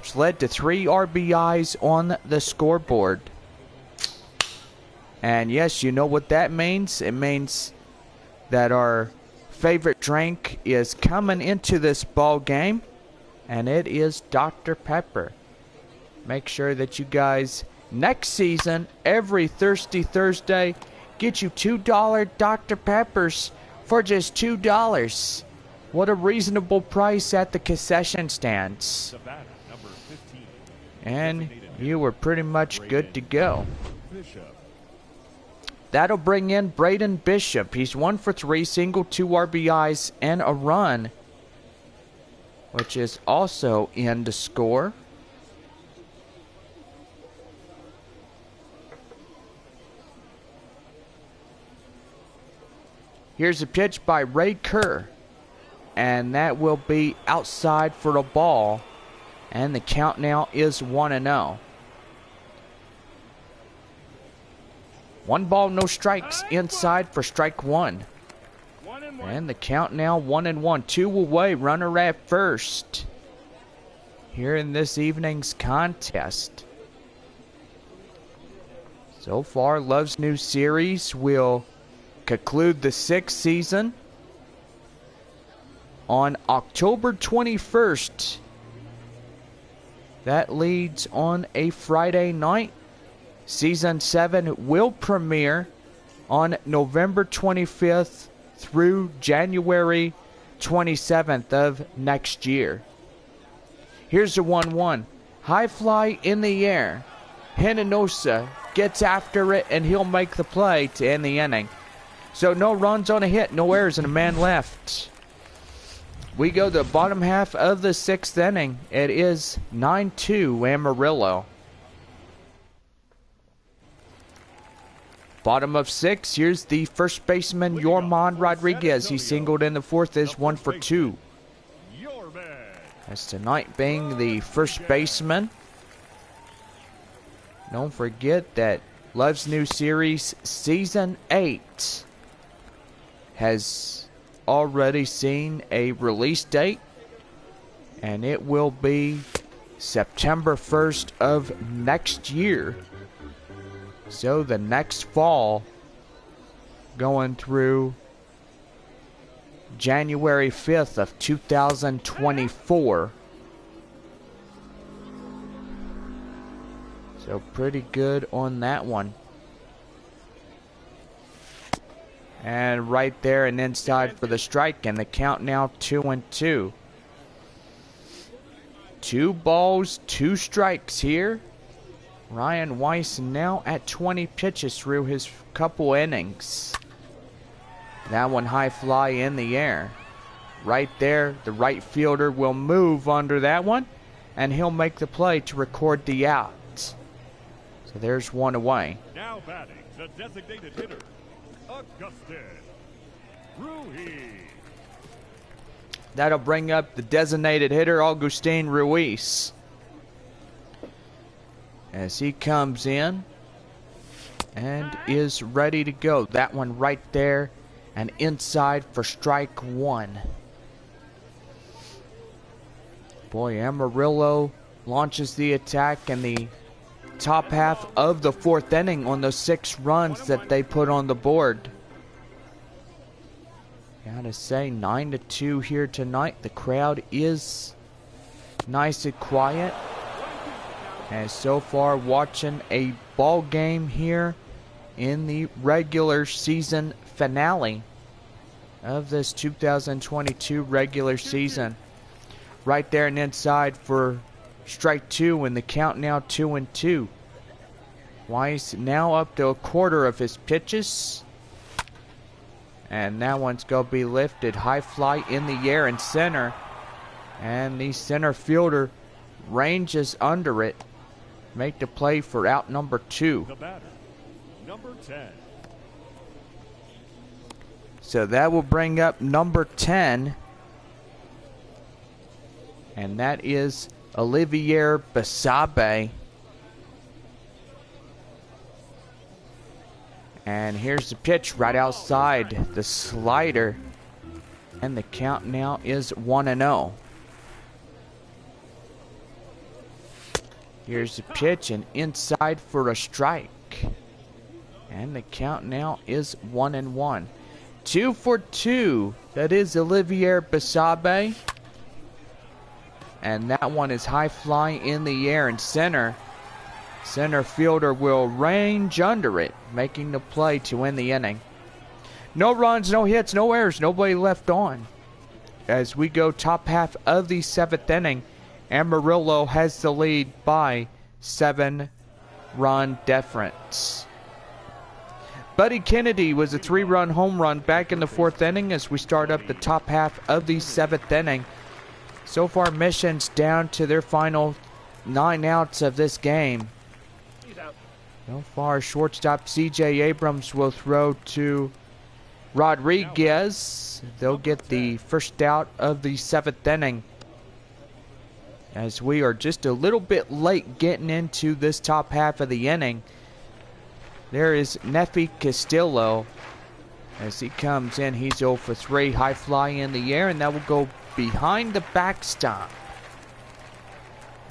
which led to 3 RBIs on the scoreboard. And yes, you know what that means. It means that our favorite drink is coming into this ball game, and it is Dr. Pepper. Make sure that you guys next season, every Thirsty Thursday, get you $2 Dr. Peppers for just $2. What a reasonable price at the concession stands. the batter, number 15. And you were pretty much good to go. Bishop. That'll bring in Braden Bishop. He's 1 for 3, single, 2 RBIs, and a run, which is also in to score. Here's a pitch by Ray Kerr, and that will be outside for a ball, and the count now is 1-0. 1 ball, no strikes, inside for strike 1. And the count now 1-1. 2 away, runner at first here in this evening's contest. So far, Love's new series will conclude the 6th season on October 21st. That leads on a Friday night. Season 7 will premiere on November 25th through January 27th of next year. Here's the 1-1. High fly in the air. Hinojosa gets after it, and he'll make the play to end the inning. So no runs on a hit, no errors, and a man left. We go to the bottom half of the 6th inning. It is 9-2 Amarillo. Bottom of 6, here's the first baseman, Yorman Rodriguez. He singled in the 4th, is 1 for 2. As tonight being the first baseman. Don't forget that Love's New Series Season 8 has already seen a release date, and it will be September 1st of next year. So the next fall, going through January 5th of 2024. So pretty good on that one. And right there and inside for the strike, and the count now 2-2. 2 balls, 2 strikes here. Ryan Weiss now at 20 pitches through his couple innings. That one high fly in the air. Right there, the right fielder will move under that one, and he'll make the play to record the out. So there's one away. Now batting, the designated hitter, Augustin Ruiz. That'll bring up the designated hitter, Agustin Ruiz, as he comes in and is ready to go. That one right there and inside for strike 1. Boy, Amarillo launches the attack in the top half of the 4th inning on those 6 runs that they put on the board. Gotta say, 9-2 here tonight. The crowd is nice and quiet. And so far, watching a ball game here in the regular season finale of this 2022 regular season. Right there and inside for strike 2, and the count now 2-2. Weiss now up to a quarter of his pitches. And that one's going to be lifted. High fly in the air in center. And the center fielder ranges under it. Make the play for out number 2. The batter, number 10. So that will bring up number 10. And that is Olivier Basabe. And here's the pitch right outside, the slider. And the count now is 1-0. Here's the pitch and inside for a strike. And the count now is 1-1. 2 for 2. That is Olivier Basabe. And that one is high fly in the air in center. Center fielder will range under it, making the play to end the inning. No runs, no hits, no errors, nobody left on. As we go top half of the 7th inning, Amarillo has the lead by 7-run difference. Buddy Kennedy was a 3-run home run back in the 4th inning as we start up the top half of the 7th inning. So far, Mission's down to their final 9 outs of this game. So far, shortstop C.J. Abrams will throw to Rodriguez. They'll get the first out of the 7th inning, as we are just a little bit late getting into this top half of the inning. There is Nefi Castillo. As he comes in, he's 0 for 3. High fly in the air, and that will go behind the backstop.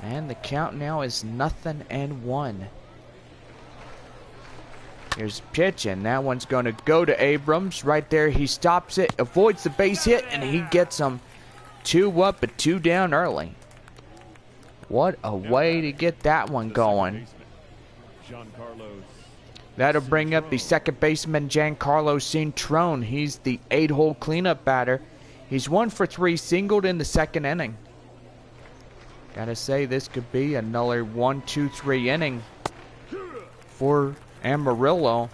And the count now is 0-1. Here's a pitch, and that one's going to go to Abrams. Right there, he stops it, avoids the base hit, and he gets him 2 up and 2 down early. What a way to get that one going. That'll bring up the second baseman, Giancarlo Cintrone. He's the 8-hole cleanup batter. He's 1 for 3, singled in the second inning. Gotta say, this could be another 1-2-3 inning for Amarillo.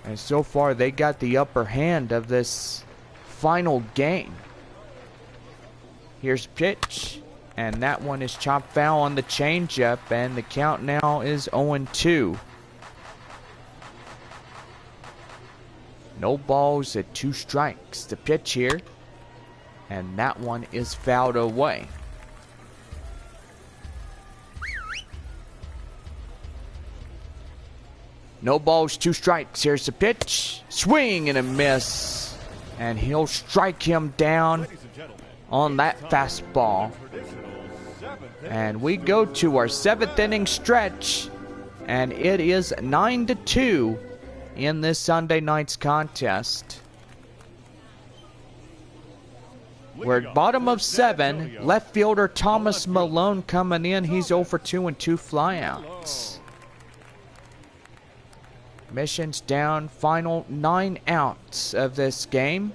And so far, they got the upper hand of this final game. Here's pitch. And that one is chopped foul on the changeup. And the count now is 0-2. No balls at 2 strikes. The pitch here. And that one is fouled away. No balls, 2 strikes. Here's the pitch. Swing and a miss. And he'll strike him down on that fastball. And we go to our 7th inning stretch. And it is 9-2 in this Sunday night's contest. We're at bottom of 7. Left fielder Thomas Malone coming in. He's 0 for 2 and 2 flyouts. Missions down, final 9 outs of this game.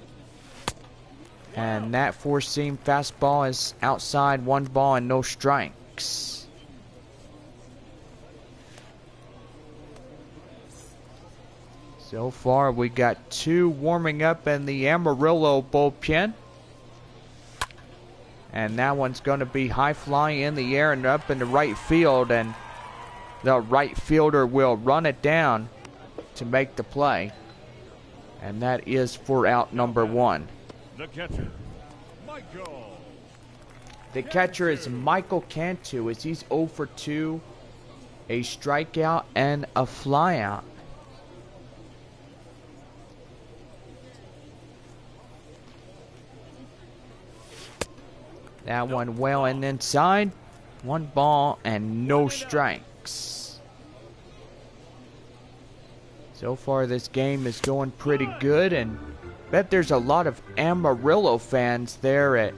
And that 4-seam fastball is outside, 1 ball and no strikes. So far we got 2 warming up in the Amarillo bullpen. And that one's going to be high fly in the air and up in the right field. And the right fielder will run it down to make the play, and that is for out number 1. The catcher, Michael. The catcher is Michael Cantu, as he's 0 for 2, a strikeout and a flyout. That one well and inside, 1 ball and no strikes. So far this game is going pretty good, and bet there's a lot of Amarillo fans there at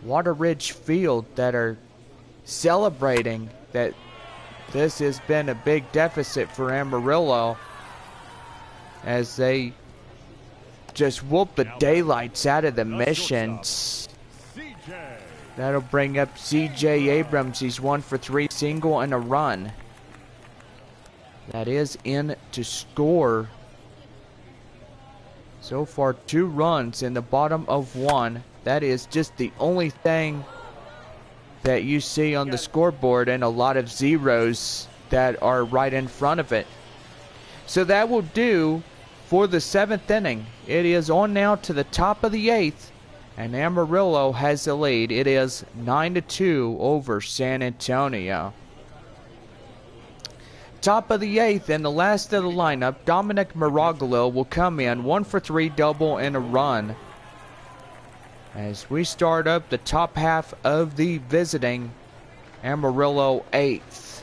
Water Ridge Field that are celebrating that this has been a big deficit for Amarillo as they just whoop the daylights out of the Missions. That'll bring up CJ Abrams. He's 1 for 3, single and a run. That is in to score. So far 2 runs in the bottom of 1. That is just the only thing that you see on the scoreboard, and a lot of zeros that are right in front of it. So that will do for the 7th inning. It is on now to the top of the 8th, and Amarillo has the lead. It is 9-2 over San Antonio. Top of the 8th and the last of the lineup, Dominic Miraglio will come in, 1 for 3, double and a run. As we start up the top half of the visiting Amarillo 8th.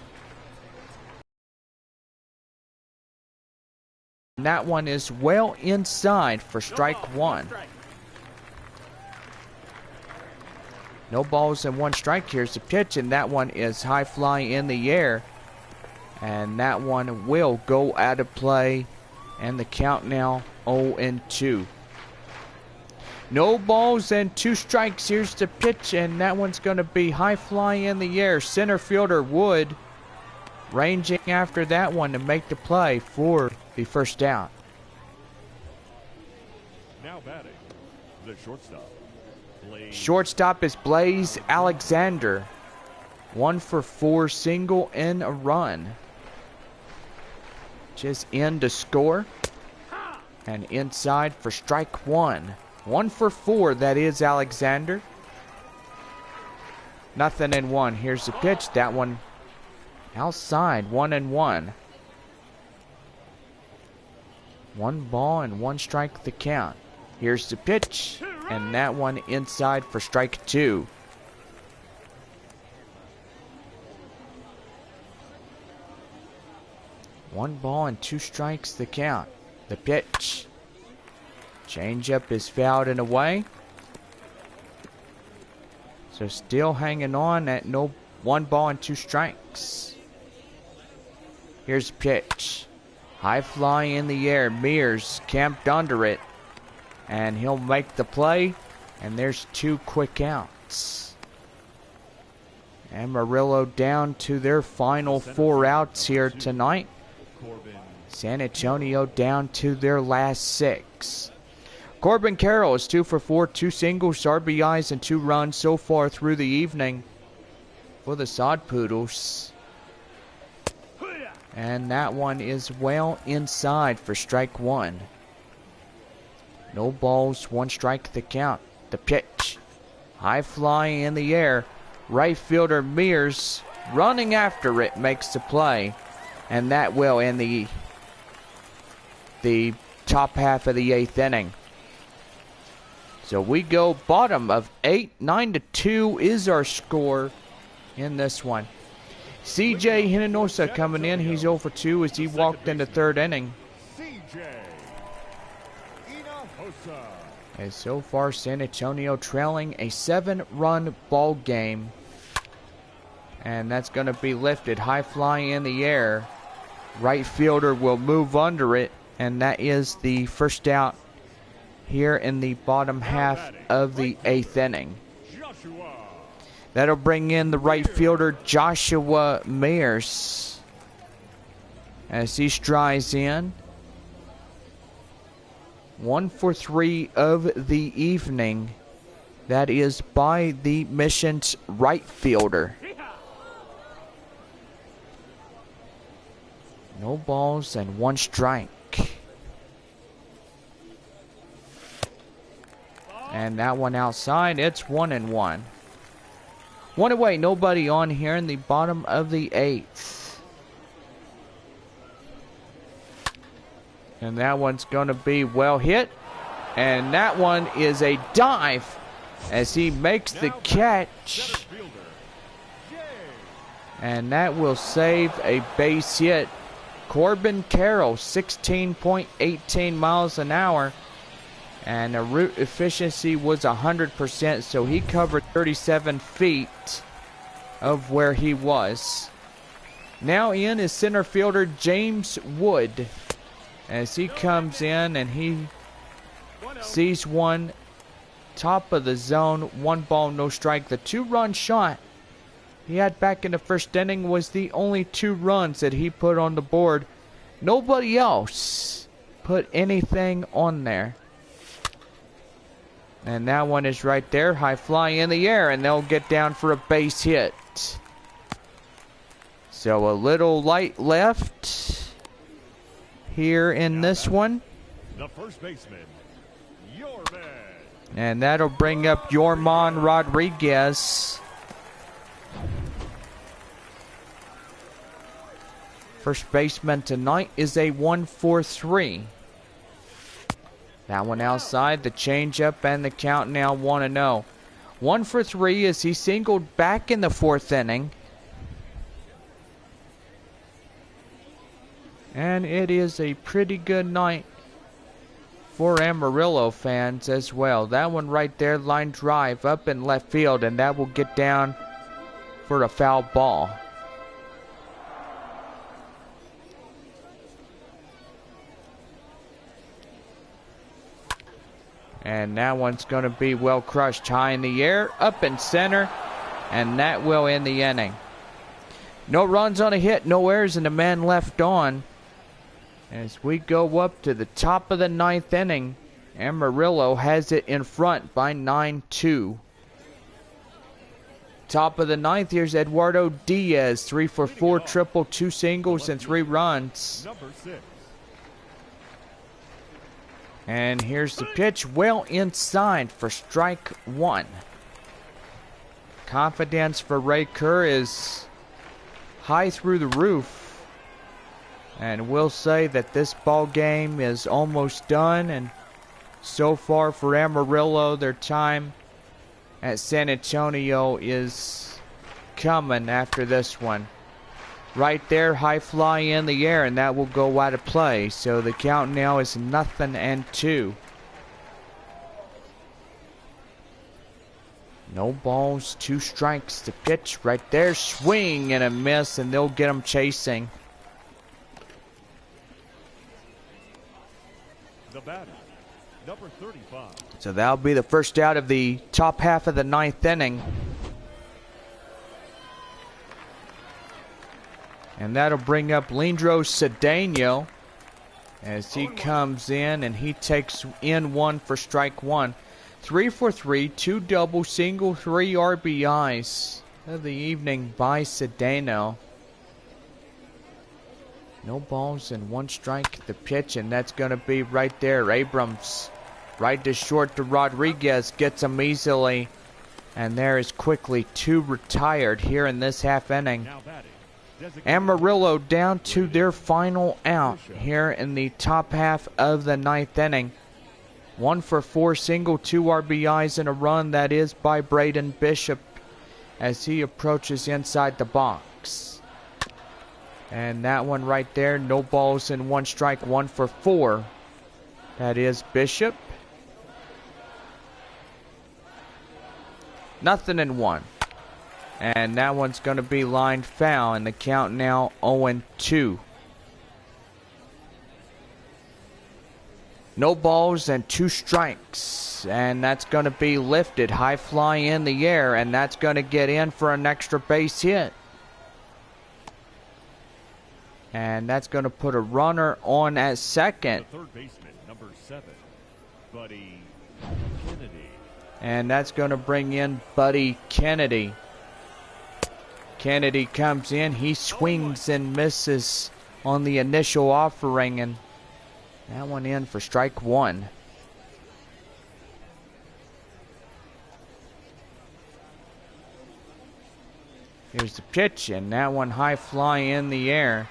And that one is well inside for strike 1. No balls and 1 strike. Here's the pitch, and that one is high fly in the air. And that one will go out of play. And the count now 0-2. No balls and 2 strikes. Here's the pitch, and that one's going to be high fly in the air. Center fielder Wood ranging after that one to make the play for the first out. Now batting, the shortstop. Shortstop is Blaze Alexander. 1 for 4, single and a run. Just in to score. And inside for strike 1. 1 for 4, that is Alexander. Nothing in 1. Here's the pitch. That one outside. 1-1. 1 ball and 1 strike the count. Here's the pitch. And that one inside for strike 2. One ball and 2 strikes the count. The pitch. Changeup is fouled and away. So still hanging on at no 1 ball and 2 strikes. Here's pitch. High fly in the air. Mears camped under it. And he'll make the play. And there's 2 quick outs. Amarillo down to their final 4 outs here tonight. San Antonio down to their last 6. Corbin Carroll is 2 for 4, 2 singles, RBIs, and 2 runs so far through the evening for the Sod Poodles. And that one is well inside for strike 1. No balls, 1 strike the count. The pitch. High fly in the air. Right fielder Mears running after it makes the play. And that will end the top half of the 8th inning. So we go bottom of 8. 9-2 is our score in this one. CJ Hinonosa coming in. He's 0 for 2 as he walked in the 3rd inning. And so far, San Antonio trailing a 7-run ball game. And that's going to be lifted. High fly in the air. Right fielder will move under it. And that is the first out here in the bottom half of the 8th inning. That'll bring in the right fielder Joshua Mears as he strides in. 1 for 3 of the evening. That is by the Mission's right fielder. No balls and 1 strike. And that one outside, it's 1-1. 1 away, nobody on here in the bottom of the 8th. And that one's going to be well hit. And that one is a dive as he makes the catch. And that will save a base hit. Corbin Carroll, 16.18 miles an hour. And the route efficiency was 100%, so he covered 37 feet of where he was. Now in is center fielder James Wood as he comes in and he sees one top of the zone, 1 ball, no strike. The 2-run shot he had back in the 1st inning was the only 2 runs that he put on the board. Nobody else put anything on there. And that one is right there. High fly in the air. And they'll get down for a base hit. So a little light left here in this one. The first baseman, your man. And that'll bring up Yorman Rodriguez. First baseman tonight is a 1-4-3. That one outside, the changeup, and the count now 1-0. 1 for 3 as he singled back in the 4th inning. And it is a pretty good night for Amarillo fans as well. That one right there, line drive up in left field, and that will get down for a foul ball. And that one's going to be well crushed high in the air, up in center, and that will end the inning. No runs on a hit, no errors, and a man left on. As we go up to the top of the 9th inning, Amarillo has it in front by 9-2. Top of the 9th, here's Eduardo Diaz, 3 for 4, triple, 2 singles, and 3 runs. Number 6. And here's the pitch, well inside for strike 1. Confidence for Ray Kerr is high through the roof. And we'll say that this ball game is almost done. And so far for Amarillo, their time at San Antonio is coming after this one. Right there, high fly in the air, and that will go out of play. So the count now is 0-2. No balls, 2 strikes. The pitch right there, swing and a miss, and they'll get them chasing. The batter, number 35. So that'll be the first out of the top half of the 9th inning. And that'll bring up Leandro Cedeno as he comes in, and he takes in 1 for strike 1. 3 for 3, 2 double, single, 3 RBIs of the evening by Cedeno. No balls and 1 strike. The pitch, and that's going to be right there. Abrams right to short to Rodriguez, gets him easily. And there is quickly 2 retired here in this half inning. Amarillo down to their final out here in the top half of the 9th inning. 1 for 4, single, 2 RBIs and a run. That is by Braden Bishop as he approaches inside the box. And that one right there, no balls and 1 strike, 1 for 4. That is Bishop. Nothing in 1. And that one's going to be lined foul, and the count now 0-2. No balls and 2 strikes, and that's going to be lifted. High fly in the air, and that's going to get in for an extra base hit. And that's going to put a runner on at second. The third baseman, number 7, Buddy Kennedy. And that's going to bring in Buddy Kennedy. Kennedy comes in, he swings and misses on the initial offering, and that one in for strike 1. Here's the pitch, and that one high fly in the air.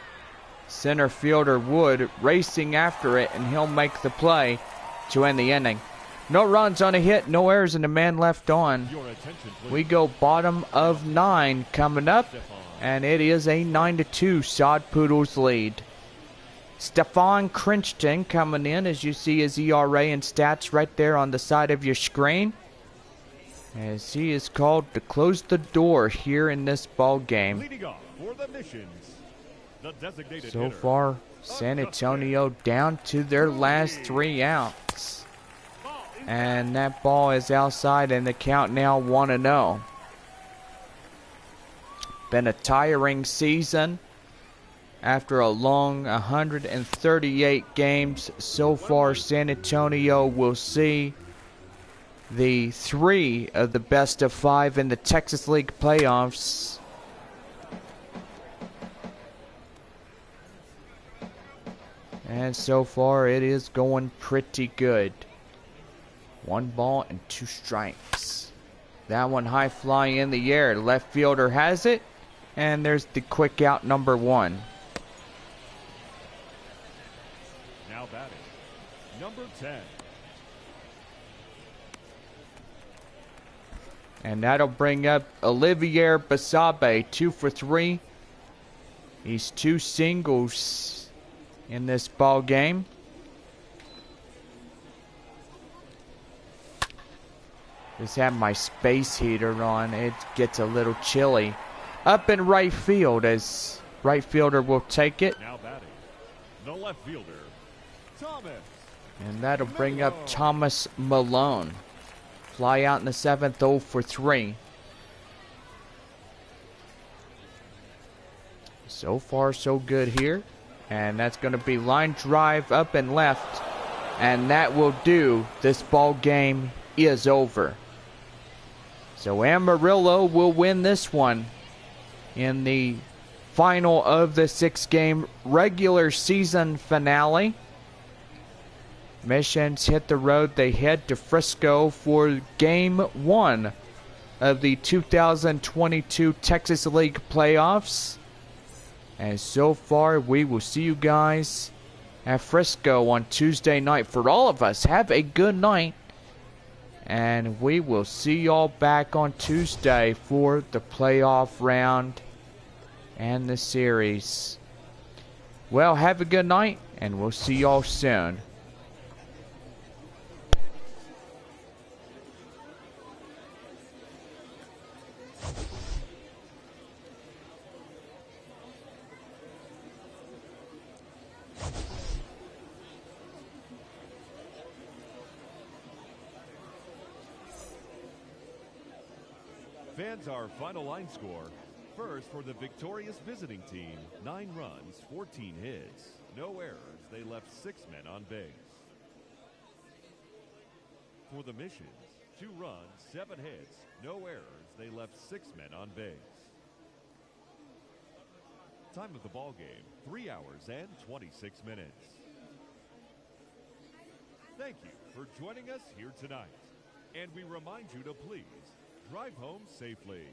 Center fielder Wood racing after it, and he'll make the play to end the inning. No runs on a hit, no errors, and a man left on. We go bottom of 9 coming up, and it is a 9-2 Sod Poodles lead. Stefan Crichton coming in, as you see his ERA and stats right there on the side of your screen, as he is called to close the door here in this ball game. So far, San Antonio down to their last 3 outs. And that ball is outside, and the count now 1-0. Been a tiring season. After a long 138 games so far, San Antonio will see the 3 of the best of 5 in the Texas League playoffs. And so far it is going pretty good. 1 ball and 2 strikes. That one high fly in the air. Left fielder has it. And there's the quick out number 1. Now batting, number 10. And that'll bring up Olivier Basabe, 2 for 3. He's 2 singles in this ball game. Just have my space heater on. It gets a little chilly. Up in right field, as right fielder will take it. Now batting, the left fielder, Thomas. And that'll bring up Thomas Malone. Fly out in the 7th, 0 for 3. So far, so good here. And that's going to be line drive up and left. And that will do. This ball game is over. So Amarillo will win this one in the final of the 6-game regular season finale. Missions hit the road. They head to Frisco for Game 1 of the 2022 Texas League playoffs. And so far, we will see you guys at Frisco on Tuesday night. For all of us, have a good night. And we will see y'all back on Tuesday for the playoff round and the series. Well, have a good night, and we'll see y'all soon. Fans, our final line score. First, for the victorious visiting team, 9 runs, 14 hits, no errors. They left 6 men on base. For the Missions, 2 runs, 7 hits, no errors. They left 6 men on base. Time of the ball game, 3 hours and 26 minutes. Thank you for joining us here tonight. And we remind you to please drive home safely.